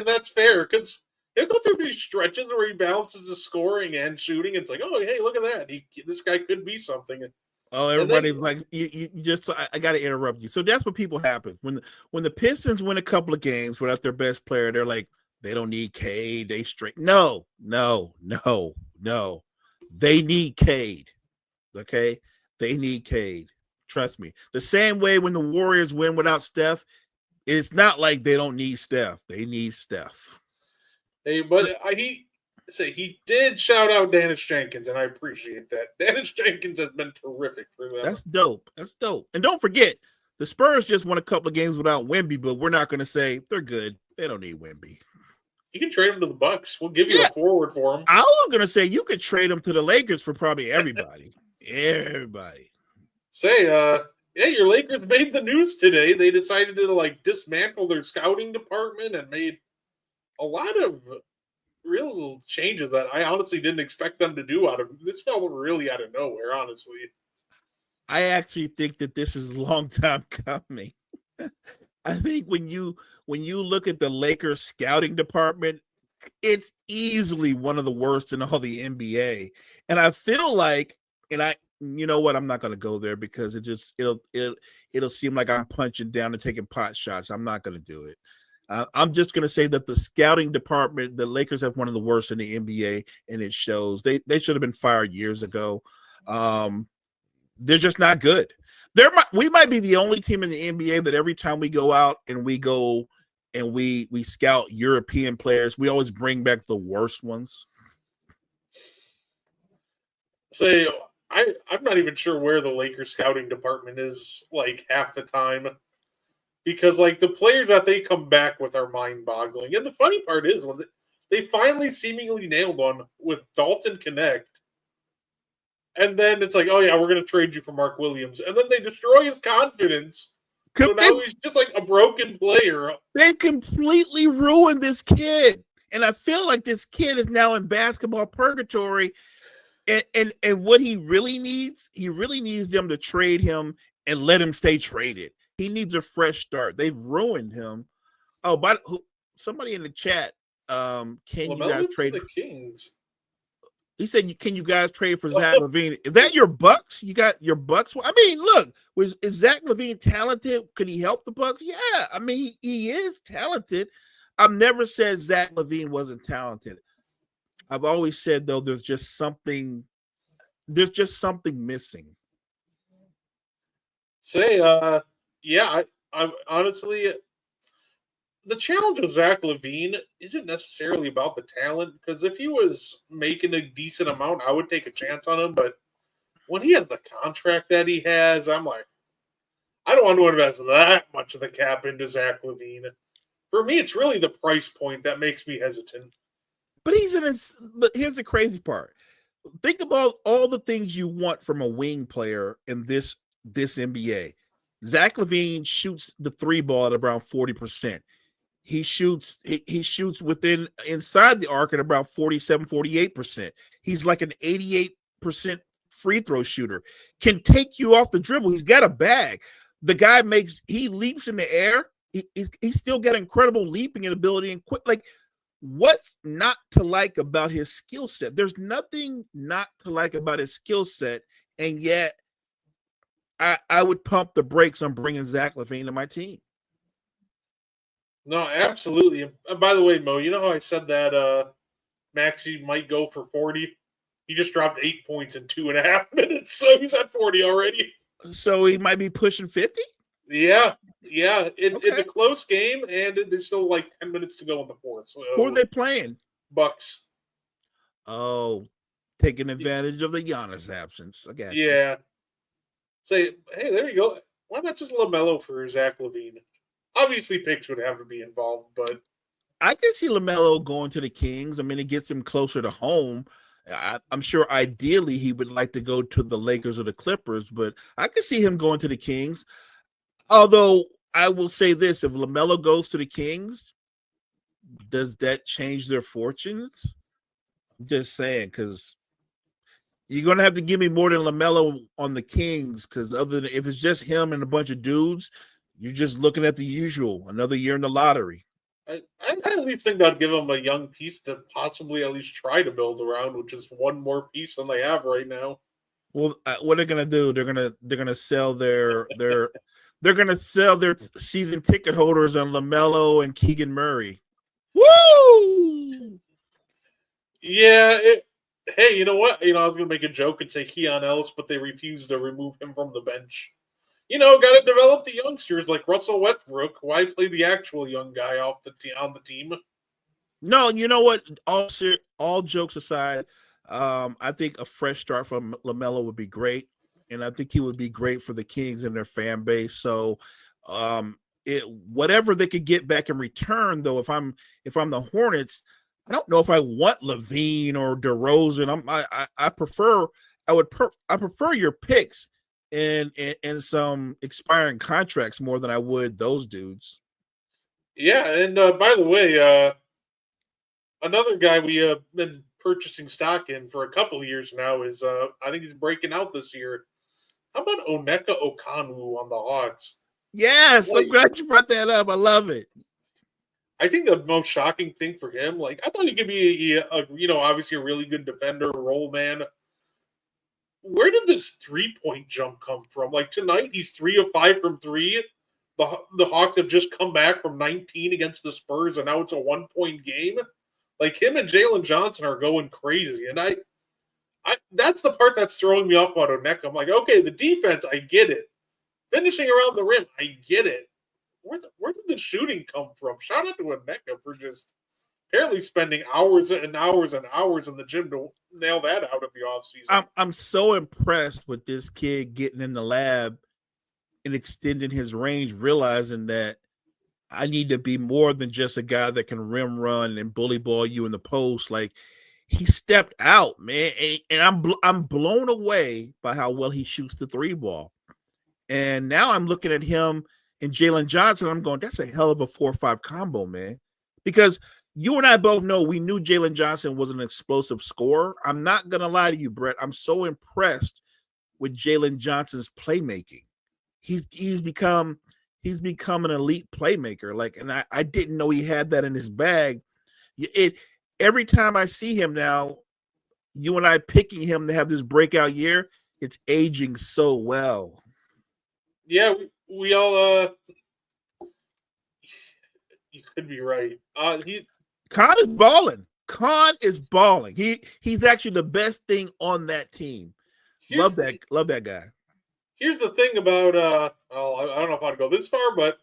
that's fair, because he'll go through these stretches where he balances the scoring and shooting. It's like, oh, hey, look at that. This guy could be something. Oh, everybody's like, you just. I got to interrupt you. So that's what people happen when the Pistons win a couple of games without their best player. They're like, they don't need Cade. They straight. No. They need Cade. Okay, they need Cade. Trust me. The same way when the Warriors win without Steph, it's not like they don't need Steph. They need Steph. Hey, but he did shout out Dennis Jenkins, and I appreciate that. Dennis Jenkins has been terrific for them. That's dope. And don't forget, the Spurs just won a couple of games without Wemby, but we're not going to say they're good. They don't need Wemby. You can trade him to the Bucks. We'll give you a forward for him. I was going to say you could trade him to the Lakers for probably everybody. Everybody. Say, your Lakers made the news today. They decided to dismantle their scouting department and made a lot of real changes that I honestly didn't expect them to do. This felt really out of nowhere, honestly. I actually think that this is a long time coming. I think when you look at the Lakers scouting department, it's easily one of the worst in all the NBA. And I feel like, you know what, I'm not going to go there because it'll seem like I'm punching down and taking pot shots. I'm not going to do it. I'm just going to say that the scouting department, the Lakers have one of the worst in the NBA, and it shows. They should have been fired years ago. They're just not good. We might be the only team in the NBA that every time we go out and we scout European players, we always bring back the worst ones. Say, I'm not even sure where the Lakers scouting department is like half the time, because like the players that they come back with are mind-boggling. And the funny part is when they finally seemingly nailed one with Dalton Connect, and then it's like, oh yeah, we're going to trade you for Mark Williams, and then they destroy his confidence. So now he's just like a broken player. They've completely ruined this kid. And I feel like this kid is now in basketball purgatory. And what he really needs them to trade him and let him stay traded. He needs a fresh start. They've ruined him. Oh, but somebody in the chat, can you guys trade the Kings? He said, "Can you guys trade for Zach LaVine? Is that your Bucks? You got your Bucks? I mean, look, is Zach LaVine talented? Could he help the Bucks? Yeah, I mean, he is talented. I've never said Zach LaVine wasn't talented. I've always said though, there's just something missing. Yeah, I honestly, the challenge with Zach LaVine isn't necessarily about the talent, because if he was making a decent amount, I would take a chance on him. But when he has the contract that he has, I'm like, I don't want to invest that much of the cap into Zach LaVine. For me, it's really the price point that makes me hesitant. But but here's the crazy part. Think about all the things you want from a wing player in this NBA. Zach LaVine shoots the three ball at around 40%. He shoots inside the arc at about 47, 48%. He's like an 88% free throw shooter. Can take you off the dribble. He's got a bag. The guy he leaps in the air. He's still got incredible leaping ability and quick. Like, what's not to like about his skill set? There's nothing not to like about his skill set, and yet I would pump the brakes on bringing Zach LaVine to my team. No, absolutely. And by the way, Mo, you know how I said that Maxey might go for 40? He just dropped 8 points in 2.5 minutes, so he's at 40 already. So he might be pushing 50? Yeah. It's a close game, and there's still like 10 minutes to go in the fourth. So, who are they playing? Bucks. Oh, taking advantage of the Giannis absence. I got you. Yeah. Say, hey, there you go. Why not just LaMelo for Zach LaVine? Obviously, picks would have to be involved, but I can see LaMelo going to the Kings. I mean, it gets him closer to home. I'm sure ideally he would like to go to the Lakers or the Clippers, but I can see him going to the Kings. Although I will say this, if LaMelo goes to the Kings, does that change their fortunes? I'm just saying, because you're going to have to give me more than LaMelo on the Kings, because if it's just him and a bunch of dudes, you're just looking at the usual, another year in the lottery. I at least think that'd give them a young piece to possibly at least try to build around, which is one more piece than they have right now. Well, what they're gonna do? They're gonna sell they're gonna sell their season ticket holders on LaMelo and Keegan Murray. Woo! Yeah. Hey, you know what? I was gonna make a joke and say Keon Ellis, but they refused to remove him from the bench. Got to develop the youngsters like Russell Westbrook. Why play the actual young guy on the team? No, you know what? All jokes aside, I think a fresh start from LaMelo would be great, and I think he would be great for the Kings and their fan base. So, whatever they could get back in return, though, if I'm the Hornets, I don't know if I want LaVine or DeRozan. I prefer your picks and some expiring contracts more than I would those dudes. Yeah, and by the way, another guy we have been purchasing stock in for a couple of years now is I think he's breaking out this year. How about Onyeka Okongwu on the Hawks? Yes, I'm glad you brought that up. I love it. I think the most shocking thing for him, like I thought he could be obviously a really good defender, role man. Where did this 3-point jump come from? Like tonight, he's 3 of 5 from 3. The Hawks have just come back from 19 against the Spurs, and now it's a 1-point game. Like him and Jalen Johnson are going crazy, and I That's the part that's throwing me off about Oneka. I'm like, okay, the defense, I get it. Finishing around the rim, I get it. Where did the shooting come from? Shout out to Oneka for just apparently spending hours and hours and hours in the gym to nail that out of the offseason. I'm so impressed with this kid getting in the lab and extending his range, realizing that I need to be more than just a guy that can rim run and bully ball you in the post. Like, he stepped out, man, and I'm blown away by how well he shoots the three ball. And now I'm looking at him and Jalen Johnson. I'm going, that's a hell of a 4-5 combo, man. Because you and I both know we knew Jalen Johnson was an explosive scorer. I'm not gonna lie to you, Brett. I'm so impressed with Jalen Johnson's playmaking. He's become an elite playmaker. Like, and I didn't know he had that in his bag. Every time I see him now, you and I picking him to have this breakout year, it's aging so well. Yeah, we all you could be right. Khan is balling. Khan is balling. He's actually the best thing on that team. Love that guy. Here's the thing about I don't know if I'd go this far, but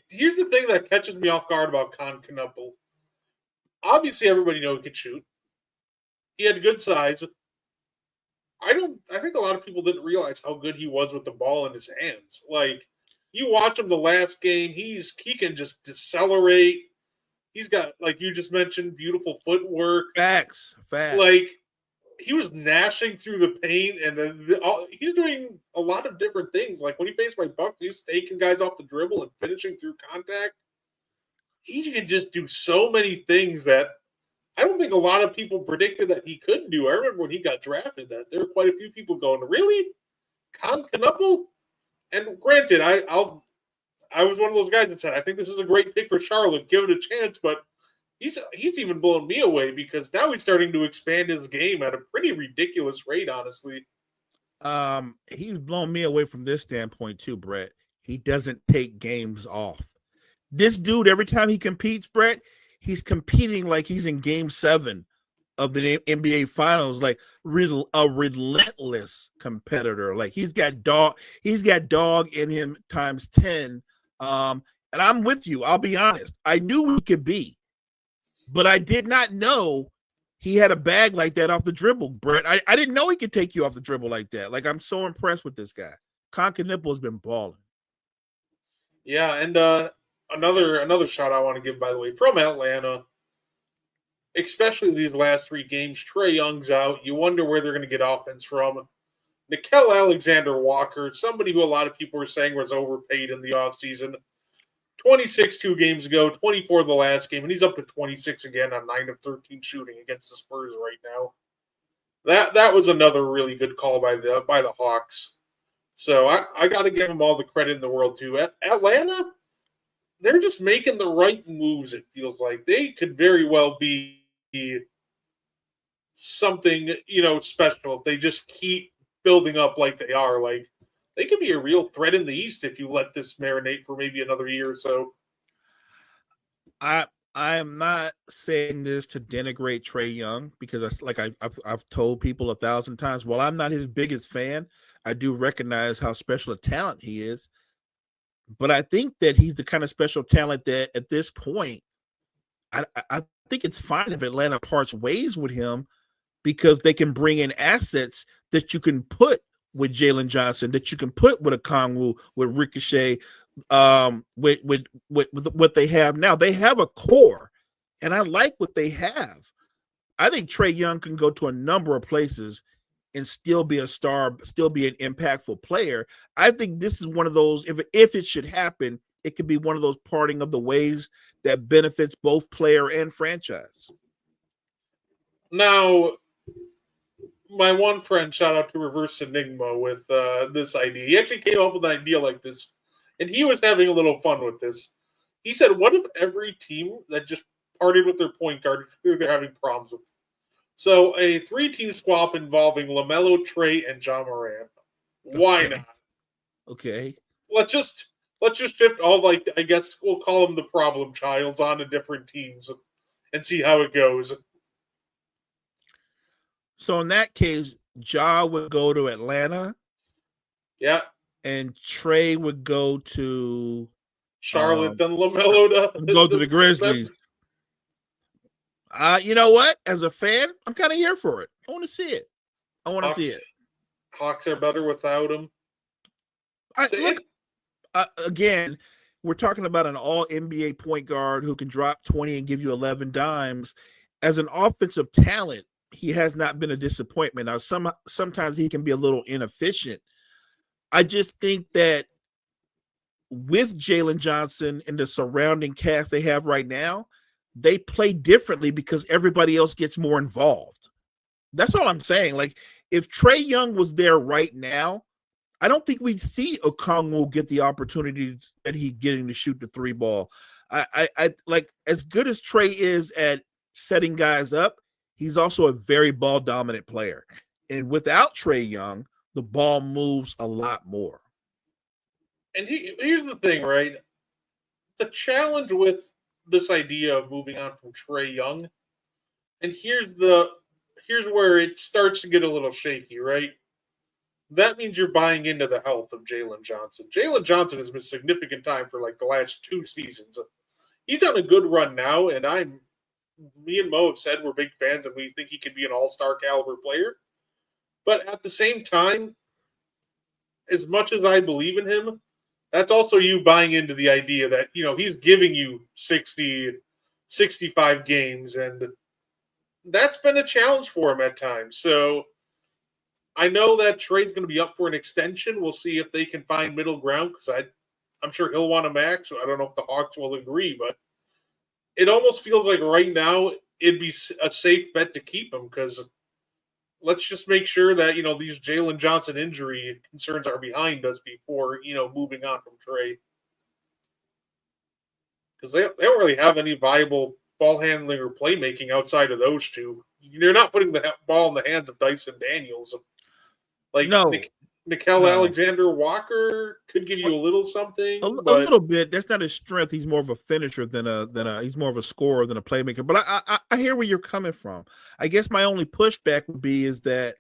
here's the thing that catches me off guard about Khan Knuppel. Obviously, everybody knows he could shoot. He had good size. I think a lot of people didn't realize how good he was with the ball in his hands. Like, you watch him the last game, he can just decelerate. He's got, like you just mentioned, beautiful footwork. Facts. Like, he was gnashing through the paint, and he's doing a lot of different things. Like, when he faced my Bucks, he's taking guys off the dribble and finishing through contact. He can just do so many things that I don't think a lot of people predicted that he could do. I remember when he got drafted that there were quite a few people going, really? Khan Knuppel? And granted, I was one of those guys that said, I think this is a great pick for Charlotte. Give it a chance. But he's even blown me away because now he's starting to expand his game at a pretty ridiculous rate, honestly. He's blown me away from this standpoint too, Brett. He doesn't take games off. This dude, every time he competes, Brett, he's competing like he's in Game 7 of the NBA Finals, like a relentless competitor. Like, he's got dog in him times 10. And I'm with you. I'll be honest. I knew he could be, but I did not know he had a bag like that off the dribble, Brett. I didn't know he could take you off the dribble like that. Like, I'm so impressed with this guy. Khan Knuppel has been balling. Yeah, and another shot I want to give, by the way, from Atlanta, especially these last 3 games. Trae Young's out. You wonder where they're going to get offense from. Nickeil Alexander-Walker, somebody who a lot of people were saying was overpaid in the offseason. 26 2 games ago, 24 the last game, and he's up to 26 again on 9 of 13 shooting against the Spurs right now. That was another really good call by the Hawks. So I got to give them all the credit in the world, too. Atlanta, they're just making the right moves, it feels like. They could very well be something, special if they just keep building up like they are. Like, they could be a real threat in the East if you let this marinate for maybe another year or so. I am not saying this to denigrate Trae Young because I've told people 1,000 times, while I'm not his biggest fan, I do recognize how special a talent he is. But I think that he's the kind of special talent that at this point, I think it's fine if Atlanta parts ways with him because they can bring in assets that you can put with Jalen Johnson, that you can put with Okongwu, with Ricochet, with what they have now. They have a core, and I like what they have. I think Trae Young can go to a number of places and still be a star, still be an impactful player. I think this is one of those, if it should happen, it could be one of those parting of the ways that benefits both player and franchise. Now, my one friend, shout out to Reverse Enigma, with this idea. He actually came up with an idea like this, and he was having a little fun with this. He said, what if every team that just parted with their point guard who they're having problems with? So a 3-team swap involving LaMelo, Trae, and John Moran. Why not? Okay. Let's just shift all, like, I guess we'll call them the problem childs, onto different teams and see how it goes. So in that case, Ja would go to Atlanta, Yeah, and Trey would go to Charlotte, then LaMelo go to the to Grizzlies. You know what? As a fan, I'm kind of here for it. I want to see it. I want to see it. Hawks are better without him. Again, we're talking about an all NBA point guard who can drop 20 and give you 11 dimes. As an offensive talent, he has not been a disappointment. Now, sometimes he can be a little inefficient. I just think that with Jalen Johnson and the surrounding cast they have right now, they play differently because everybody else gets more involved. That's all I'm saying. Like, if Trae Young was there right now, I don't think we'd see Okongwu get the opportunity that he's getting to shoot the three ball. I like, as good as Trae is at setting guys up, he's also a very ball dominant player. And without Trae Young, the ball moves a lot more. And here's the thing, right? The challenge with this idea of moving on from Trae Young, and here's where it starts to get a little shaky, right? That means you're buying into the health of Jalen Johnson. Jalen Johnson has missed significant time for like the last 2 seasons. He's on a good run now, and me and Mo have said we're big fans and we think he could be an all-star caliber player. But at the same time, as much as I believe in him, that's also you buying into the idea that, he's giving you 60, 65 games, and that's been a challenge for him at times. So I know that Trade's going to be up for an extension. We'll see if they can find middle ground, because I'm sure he'll want a max. I don't know if the Hawks will agree, but it almost feels like right now it'd be a safe bet to keep him, because let's just make sure that, these Jalen Johnson injury concerns are behind us before, moving on from Trae. Because they don't really have any viable ball handling or playmaking outside of those two. You're not putting the ball in the hands of Dyson Daniels. Like, no. Nickel Alexander Walker could give you a little something. A little bit. That's not his strength. He's more of a finisher than he's more of a scorer than a playmaker. But I hear where you're coming from. I guess my only pushback would be is that,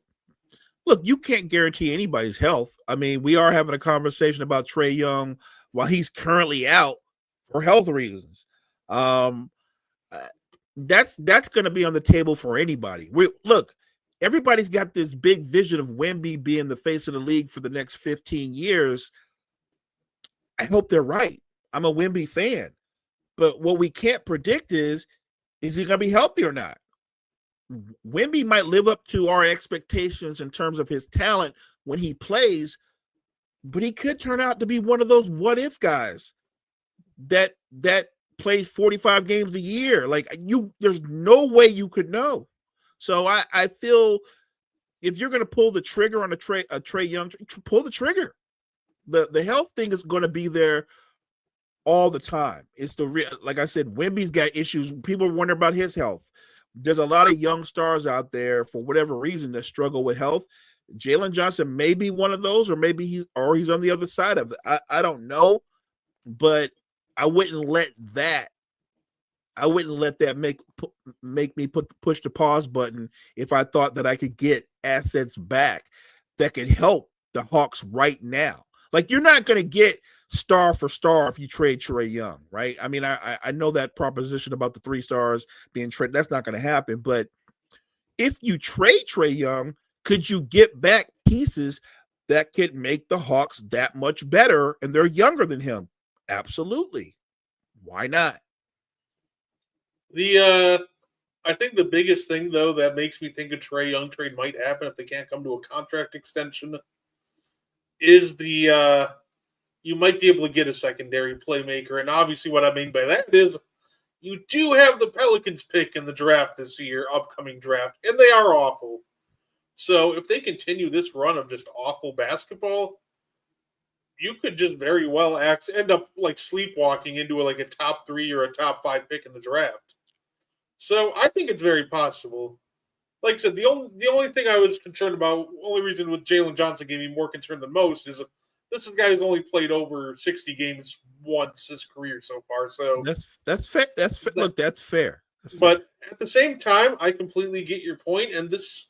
look, you can't guarantee anybody's health. I mean, we are having a conversation about Trae Young while he's currently out for health reasons. That's going to be on the table for anybody. Look, everybody's got this big vision of Wemby being the face of the league for the next 15 years. I hope they're right. I'm a Wemby fan. But what we can't predict is he going to be healthy or not? Wemby might live up to our expectations in terms of his talent when he plays, but he could turn out to be one of those what-if guys that plays 45 games a year. Like, there's no way you could know. So I feel if you're going to pull the trigger on a Trae Young, pull the trigger. The health thing is going to be there all the time. It's like I said, Wemby's got issues. People wonder about his health. There's a lot of young stars out there for whatever reason that struggle with health. Jalen Johnson may be one of those, or maybe he's on the other side of it. I don't know, but I wouldn't let that make me push the pause button if I thought that I could get assets back that could help the Hawks right now. Like, you're not going to get star for star if you trade Trae Young, right? I mean, I know that proposition about the 3 stars being traded, that's not going to happen. But if you trade Trae Young, could you get back pieces that could make the Hawks that much better, and they're younger than him? Absolutely. Why not? I think the biggest thing, though, that makes me think a Trae Young trade might happen if they can't come to a contract extension is you might be able to get a secondary playmaker. And obviously what I mean by that is you do have the Pelicans pick in the draft this year, upcoming draft, and they are awful. So if they continue this run of just awful basketball, you could just very well end up like sleepwalking into a top 3 or a top 5 pick in the draft. So I think it's very possible. Like I said, the only thing I was concerned about, only reason with Jalen Johnson gave me more concern than most is this is a guy who's only played over 60 games once his career so far. So that's fair. Look, that's fair. But at the same time, I completely get your point, and this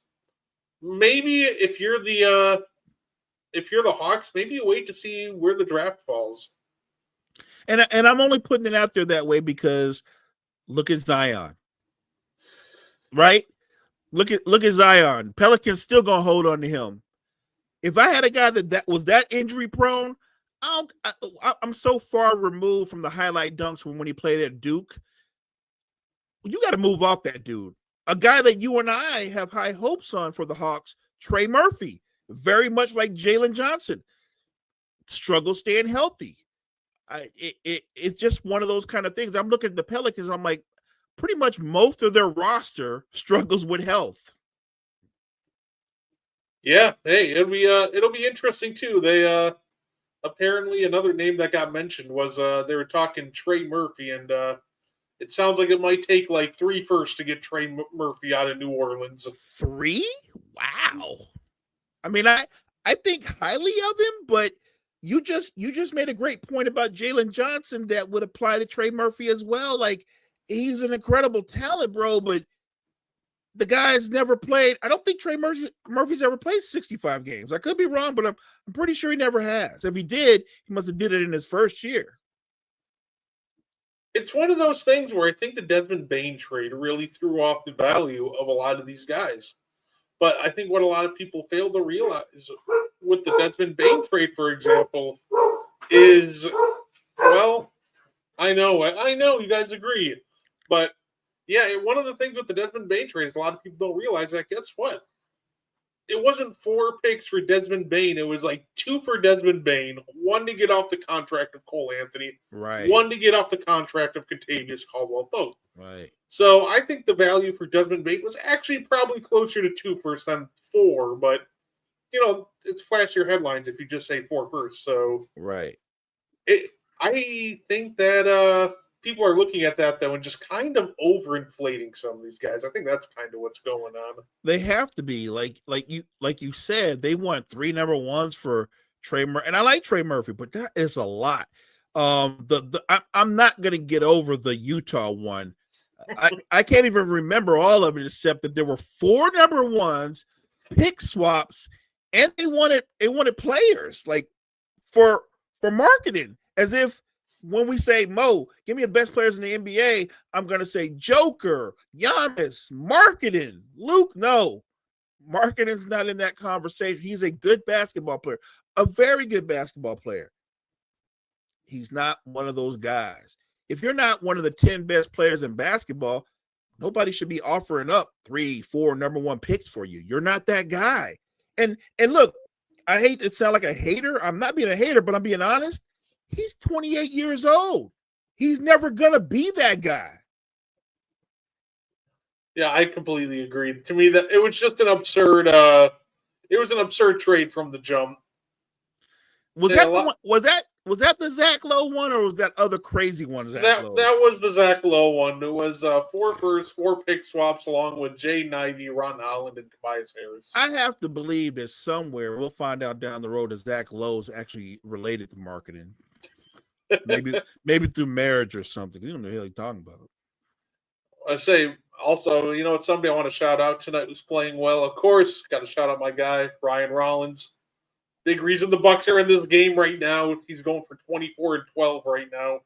maybe if you're the Hawks, maybe you wait to see where the draft falls. And I'm only putting it out there that way because look at Zion, right? Look at Zion. Pelicans still gonna hold on to him. If I had a guy that was that injury prone, I'm so far removed from the highlight dunks from when he played at Duke. You got to move off that dude. A guy that you and I have high hopes on for the Hawks, Trey Murphy, very much like Jalen Johnson, struggles staying healthy. It's just one of those kind of things. I'm looking at the Pelicans. I'm like, pretty much most of their roster struggles with health. Yeah, hey, it'll be interesting too. They apparently another name that got mentioned was they were talking Trey Murphy, and it sounds like it might take like 3 firsts to get Trey Murphy out of New Orleans. 3? Wow. I mean, I think highly of him, but you just made a great point about Jalen Johnson that would apply to Trey Murphy as well. Like, he's an incredible talent, bro, but the guy's never played. I don't think Trey Murphy's ever played 65 games. I could be wrong, but I'm pretty sure he never has. If he did, he must have did it in his first year. It's one of those things where I think the Desmond Bane trade really threw off the value of a lot of these guys. But I think what a lot of people fail to realize with the Desmond Bane trade, for example, is, well, I know you guys agree, but yeah, one of the things with the Desmond Bane trade is a lot of people don't realize that, guess what? It wasn't 4 picks for Desmond Bane. It was like 2 for Desmond Bane, 1 to get off the contract of Cole Anthony, right? 1 to get off the contract of Contavious Caldwell-Pope. Right. So I think the value for Desmond Bane was actually probably closer to 2 firsts than 4, but it's flashier headlines if you just say 4 firsts. So right. I think that people are looking at that though and just kind of overinflating some of these guys. I think that's kind of what's going on. They have to be like you said. They want 3 number 1s for Trey Murphy, and I like Trey Murphy, but that is a lot. I'm not gonna get over the Utah one. I can't even remember all of it except that there were 4 number 1s, pick swaps, and they wanted players like for marketing, as if when we say, Mo, give me the best players in the NBA, I'm going to say Joker, Giannis, marketing, Luke. No, marketing's not in that conversation. He's a good basketball player, a very good basketball player. He's not one of those guys. If you're not one of the 10 best players in basketball, nobody should be offering up 3, 4 number 1 picks for you. You're not that guy. And look, I hate to sound like a hater. I'm not being a hater, but I'm being honest. He's 28 years old. He's never going to be that guy. Yeah, I completely agree. To me, that it was just an absurd trade from the jump. Was that the Zach Lowe one, or was that other crazy one? That was the Zach Lowe one. It was 4 firsts, 4 pick swaps, along with Jay Ivey, Ron Holland, and Tobias Harris. I have to believe that somewhere we'll find out down the road that Zach Lowe is actually related to marketing. maybe through marriage or something. You don't know what he's talking about. I say also, it's somebody I want to shout out tonight who's playing well. Of course, got to shout out my guy Ryan Rollins. Big reason the Bucks are in this game right now. He's going for 24 and 12 right now.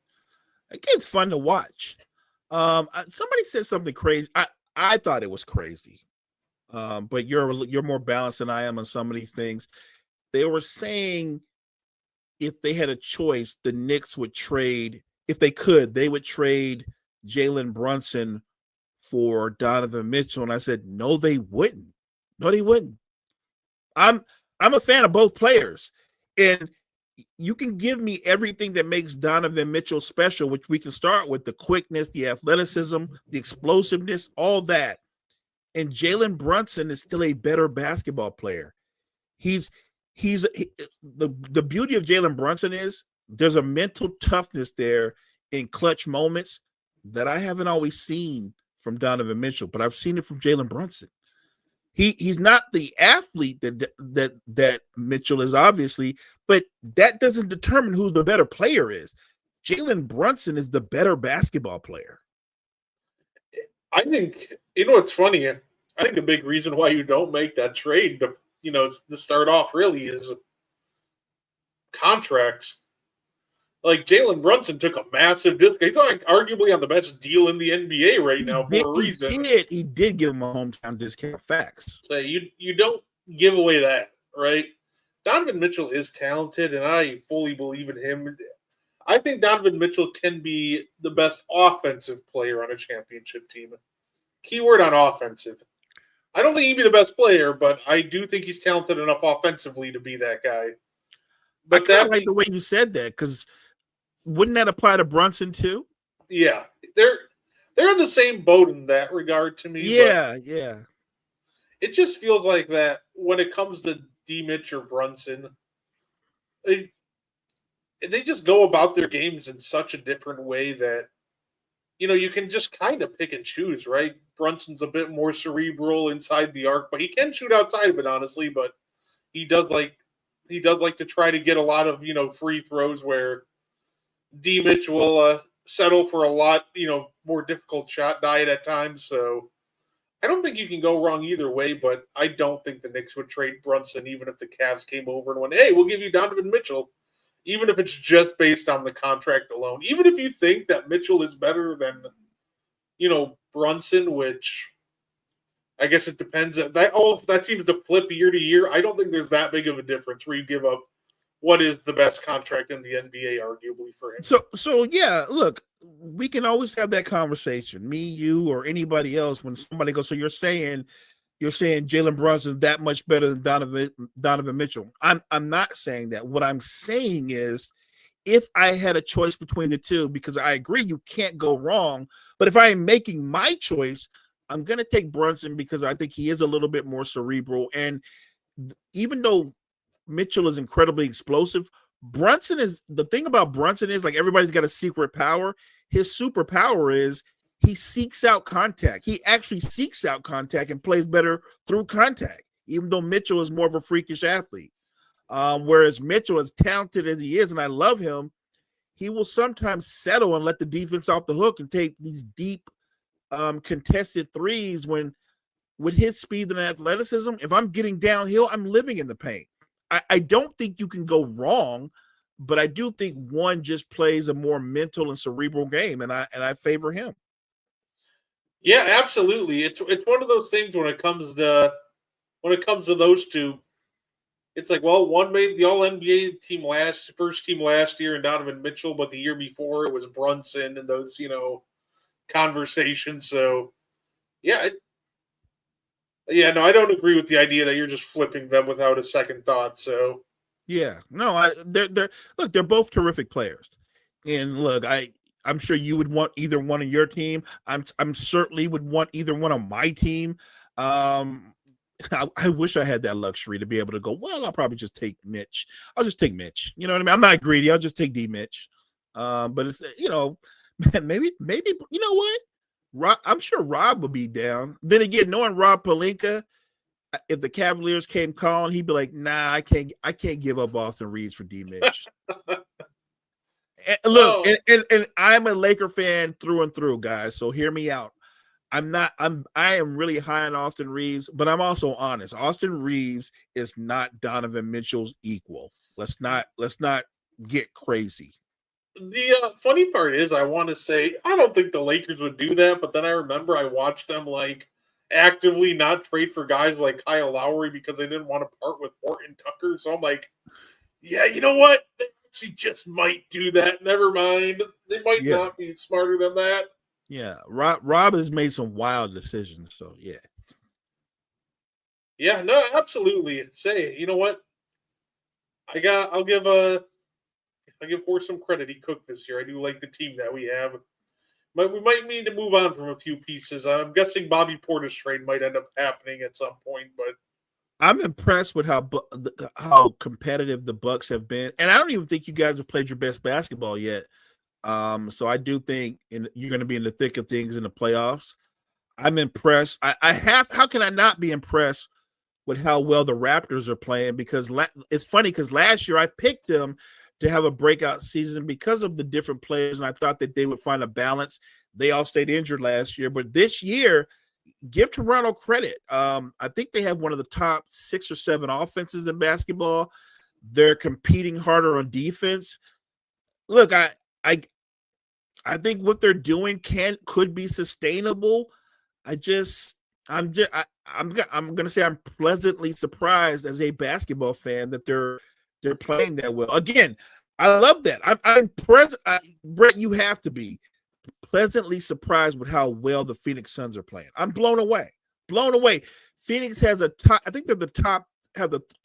It's fun to watch. Somebody said something crazy. I thought it was crazy. But you're more balanced than I am on some of these things. They were saying if they had a choice, the Knicks would trade, if they could, they would trade Jalen Brunson for Donovan Mitchell. And I said, no, they wouldn't. No, they wouldn't. I'm a fan of both players. And you can give me everything that makes Donovan Mitchell special, which we can start with the quickness, the athleticism, the explosiveness, all that. And Jalen Brunson is still a better basketball player. The beauty of Jalen Brunson is there's a mental toughness there in clutch moments that I haven't always seen from Donovan Mitchell, but I've seen it from Jalen Brunson. He's not the athlete that Mitchell is, obviously, but that doesn't determine who the better player is. Jalen Brunson is the better basketball player. I think, what's funny? I think the big reason why you don't make that trade to start off really is contracts. Like Jalen Brunson took a massive discount. He's like arguably on the best deal in the NBA right now for a reason. He did give him a hometown discount. Facts. So you don't give away that, right? Donovan Mitchell is talented, and I fully believe in him. I think Donovan Mitchell can be the best offensive player on a championship team. Keyword on offensive. I don't think he'd be the best player, but I do think he's talented enough offensively to be that guy. But I like the way you said that, because wouldn't that apply to Brunson too? Yeah, they're in the same boat in that regard to me. Yeah. It just feels like that when it comes to D. Mitch or Brunson, they just go about their games in such a different way that you can just kind of pick and choose, right? Brunson's a bit more cerebral inside the arc, but he can shoot outside of it, honestly. But he does like to try to get a lot of free throws, where D. Mitch will settle for a lot more difficult shot diet at times. So I don't think you can go wrong either way. But I don't think the Knicks would trade Brunson, even if the Cavs came over and went, "Hey, we'll give you Donovan Mitchell." Even if it's just based on the contract alone, even if you think that Mitchell is better than, Brunson, which I guess it depends. That seems to flip year to year. I don't think there's that big of a difference where you give up what is the best contract in the NBA, arguably, for him. So yeah, look, we can always have that conversation, me, you, or anybody else, when somebody goes, so you're saying Jalen Brunson that much better than Donovan Mitchell. I'm not saying that. What I'm saying is, if I had a choice between the two, because I agree you can't go wrong, but if I am making my choice, I'm going to take Brunson because I think he is a little bit more cerebral. And even though Mitchell is incredibly explosive, the thing about Brunson is, like, everybody's got a secret power. His superpower is he seeks out contact. He actually seeks out contact and plays better through contact, even though Mitchell is more of a freakish athlete. Whereas Mitchell, as talented as he is, and I love him, he will sometimes settle and let the defense off the hook and take these deep contested threes when, with his speed and athleticism, if I'm getting downhill, I'm living in the paint. I don't think you can go wrong, but I do think one just plays a more mental and cerebral game, and I favor him. Yeah, absolutely. It's one of those things when it comes to those two. It's like, well, one made the All NBA team first team last year, and Donovan Mitchell, but the year before it was Brunson, and those conversations. So, yeah, no, I don't agree with the idea that you're just flipping them without a second thought. So, yeah, no, they're both terrific players, and look, I'm sure you would want either one on your team. I'm certainly would want either one on my team. I wish I had that luxury to be able to go, well, I'll probably just take Mitch. I'll just take Mitch. You know what I mean? I'm not greedy. I'll just take D Mitch. But it's, maybe, you know what? I'm sure Rob would be down. Then again, knowing Rob Pelinka, if the Cavaliers came calling, he'd be like, nah, I can't give up Austin Reeves for D Mitch. And look, and I'm a Laker fan through and through, guys. So hear me out. I am really high on Austin Reeves, but I'm also honest. Austin Reeves is not Donovan Mitchell's equal. Let's not get crazy. The funny part is, I want to say I don't think the Lakers would do that, but then I remember I watched them actively not trade for guys like Kyle Lowry because they didn't want to part with Horton Tucker. So I'm like, yeah, you know what? They actually just might do that. Never mind. They might not be smarter than that. Yeah, Rob has made some wild decisions, so yeah. Yeah, no, absolutely. Say, you know what? I'll give Horst some credit. He cooked this year. I do like the team that we have. But we might need to move on from a few pieces. I'm guessing Bobby Portis trade might end up happening at some point, but I'm impressed with how competitive the Bucks have been, and I don't even think you guys have played your best basketball yet. So I do think you're going to be in the thick of things in the playoffs. I'm impressed. How can I not be impressed with how well the Raptors are playing? Because it's funny because last year I picked them to have a breakout season because of the different players, and I thought that they would find a balance. They all stayed injured last year, but this year, give Toronto credit. I think they have one of the top 6 or 7 offenses in basketball. They're competing harder on defense. Look, I think what they're doing could be sustainable. I'm gonna say I'm pleasantly surprised as a basketball fan that they're playing that well. Again, I love that. I'm present. Brett, you have to be pleasantly surprised with how well the Phoenix Suns are playing. I'm blown away. Blown away. Phoenix has I think they're the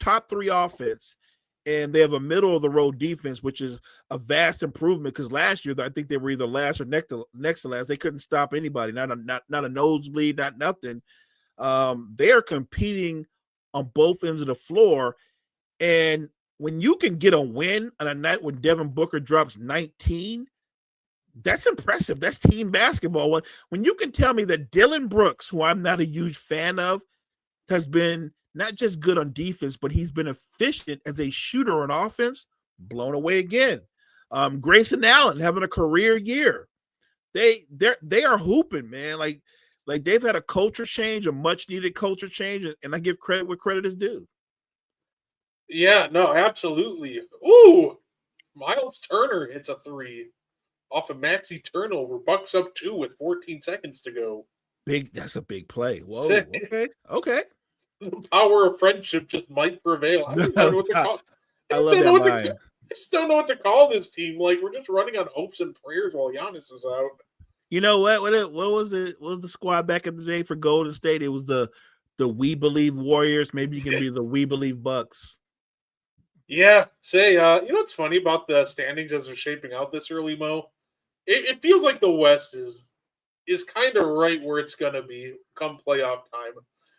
top 3 offense, and they have a middle of the road defense, which is a vast improvement because last year I think they were either last or next to last. They couldn't stop anybody, not a nosebleed, not nothing. They are competing on both ends of the floor, and when you can get a win on a night when Devin Booker drops 19, that's impressive. That's team basketball. When you can tell me that Dylan Brooks, who I'm not a huge fan of, has been not just good on defense, but he's been efficient as a shooter on offense, blown away again. Grayson Allen having a career year. They are hooping, man. Like they've had a culture change, a much needed culture change, and I give credit where credit is due. Yeah, no, absolutely. Ooh, Miles Turner hits a 3 off a maxi turnover. Bucks up 2 with 14 seconds to go. That's a big play. Whoa. Sick. Okay. The power of friendship just might prevail. I don't know what to call. I love that line. I just don't know what to call this team. Like, we're just running on hopes and prayers while Giannis is out. You know what? What was it? What was the squad back in the day for Golden State? It was the We Believe Warriors. Maybe you can be the We Believe Bucks. Yeah. You know what's funny about the standings as they're shaping out this early, Mo? It feels like the West is kind of right where it's going to be come playoff time.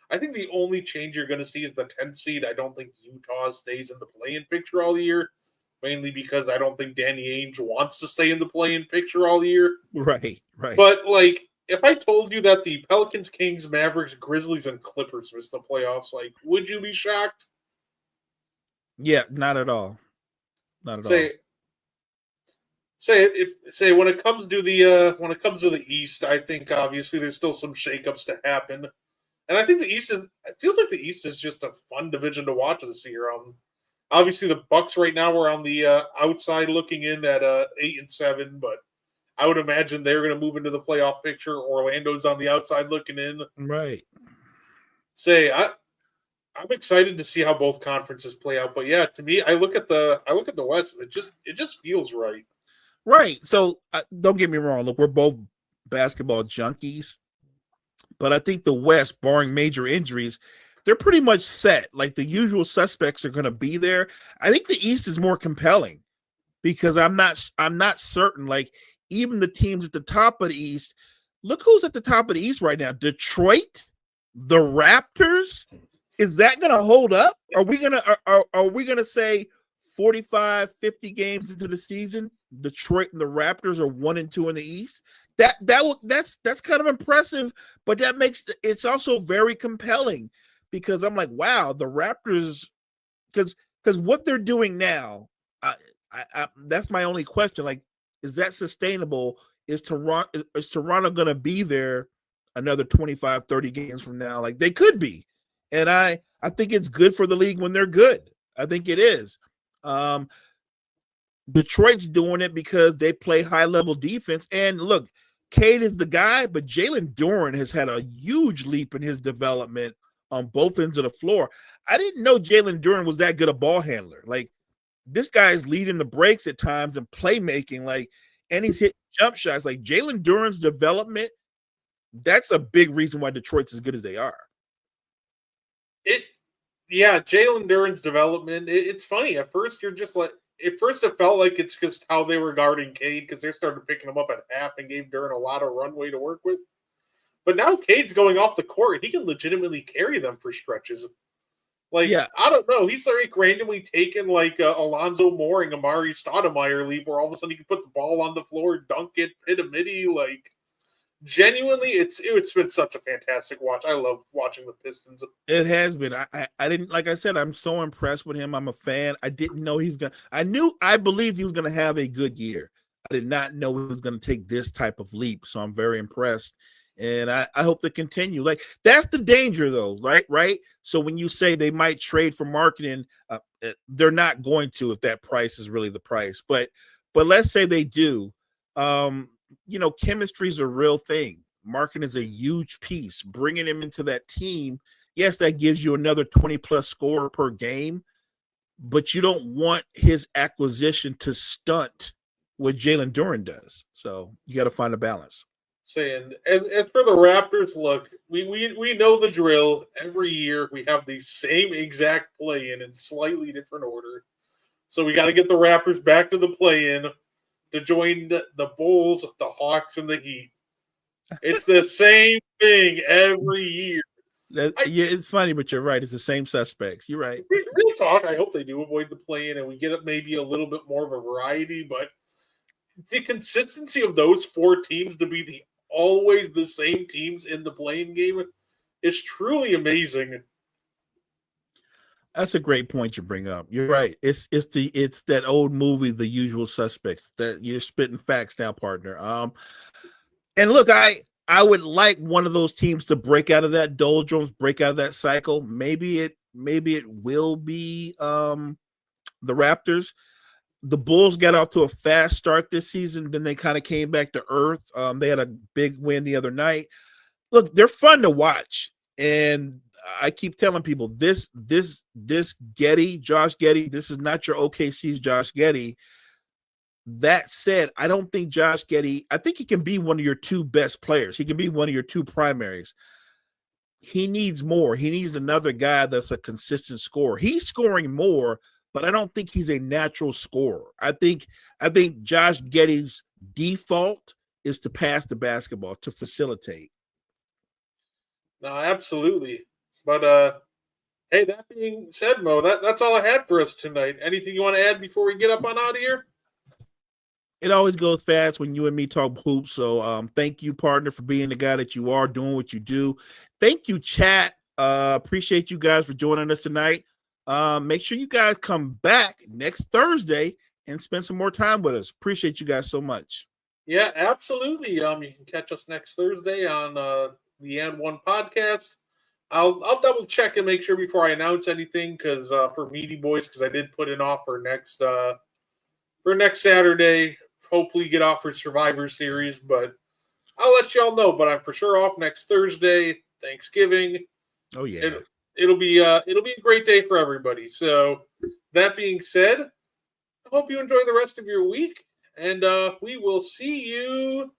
I think the only change you're going to see is the 10th seed. I don't think Utah stays in the play-in picture all year, mainly because I don't think Danny Ainge wants to stay in the play-in picture all year. Right. But, like, if I told you that the Pelicans, Kings, Mavericks, Grizzlies, and Clippers miss the playoffs, like, would you be shocked? Yeah, not at all. Not at all. Say when it comes to the East, I think obviously there's still some shakeups to happen, and I think it feels like the East is just a fun division to watch this year. Obviously the Bucks right now are on the outside looking in at 8-7, but I would imagine they're going to move into the playoff picture. Orlando's on the outside looking in. Right. I'm excited to see how both conferences play out, but yeah, to me, I look at the West, and it just feels right. Right. So don't get me wrong. Look, we're both basketball junkies, but I think the West, barring major injuries, they're pretty much set. Like the usual suspects are going to be there. I think the East is more compelling because I'm not certain. Like even the teams at the top of the East, look who's at the top of the East right now. Detroit, the Raptors. Is that going to hold up? Are we gonna say 45, 50 games into the season, Detroit and the Raptors are 1-2 in the East? That's kind of impressive, but that makes it's also very compelling because I'm like, wow, the Raptors, because what they're doing now, that's my only question. Like, is that sustainable? Is Toronto going to be there another 25, 30 games from now? Like they could be. And I think it's good for the league when they're good. I think it is. Detroit's doing it because they play high-level defense. And look, Cade is the guy, but Jalen Duren has had a huge leap in his development on both ends of the floor. I didn't know Jalen Duren was that good a ball handler. Like, this guy is leading the breaks at times and playmaking, like, and he's hitting jump shots. Like, Jalen Duren's development, that's a big reason why Detroit's as good as they are. Jalen Duren's development. It's funny. At first, it felt like it's just how they were guarding Cade because they started picking him up at half and gave Duren a lot of runway to work with. But now Cade's going off the court and he can legitimately carry them for stretches. Like, yeah. I don't know. He's like randomly taken like Alonzo Moore and Amari Stoudemire leap where all of a sudden he can put the ball on the floor, dunk it, hit a midi, like. Genuinely, it's been such a fantastic watch. I love watching the Pistons. It has been. I didn't, like I said, I'm so impressed with him. I'm a fan. I didn't know I believed he was gonna have a good year. I did not know he was gonna take this type of leap. So I'm very impressed. And I hope to continue. Like, that's the danger, though, right? So when you say they might trade for marketing, they're not going to if that price is really the price. But let's say they do. Chemistry is a real thing. Marketing is a huge piece. Bringing him into that team, yes, that gives you another 20-plus scorer per game, but you don't want his acquisition to stunt what Jalen Duren does. So you got to find a balance. Saying as for the Raptors, look, we know the drill. Every year we have the same exact play-in slightly different order. So we got to get the Raptors back to the play-in to join the Bulls, the Hawks, and the Heat. It's the same thing every year. It's funny, but you're right. It's the same suspects. You're right. Real talk, I hope they do avoid the play-in and we get maybe a little bit more of a variety, but the consistency of those four teams to be always the same teams in the playing game is truly amazing. That's a great point you bring up. You're right. It's that old movie, The Usual Suspects. That you're spitting facts now, partner. And look, I would like one of those teams to break out of that doldrums, break out of that cycle. Maybe it will be the Raptors. The Bulls got off to a fast start this season. Then they kind of came back to earth. They had a big win the other night. Look, they're fun to watch. And I keep telling people this Getty, Josh Getty, this is not your OKC's Josh Getty. That said, I don't think Josh Getty, I think he can be one of your two best players. He can be one of your two primaries. He needs more. He needs another guy that's a consistent scorer. He's scoring more, but I don't think he's a natural scorer. I think Josh Getty's default is to pass the basketball, to facilitate. No, absolutely. But hey, that being said, Mo, that's all I had for us tonight. Anything you want to add before we get up on out of here? It always goes fast when you and me talk hoops. So thank you, partner, for being the guy that you are, doing what you do. Thank you, chat. Appreciate you guys for joining us tonight. Make sure you guys come back next Thursday and spend some more time with us. Appreciate you guys so much. Yeah, absolutely. You can catch us next Thursday on the And One podcast. I'll double check and make sure before I announce anything because for Meaty Boys, because I did put an offer next Saturday. Hopefully get off for Survivor Series, but I'll let y'all know. But I'm for sure off next Thursday, Thanksgiving. Oh yeah, it'll be a great day for everybody. So that being said, I hope you enjoy the rest of your week, and we will see you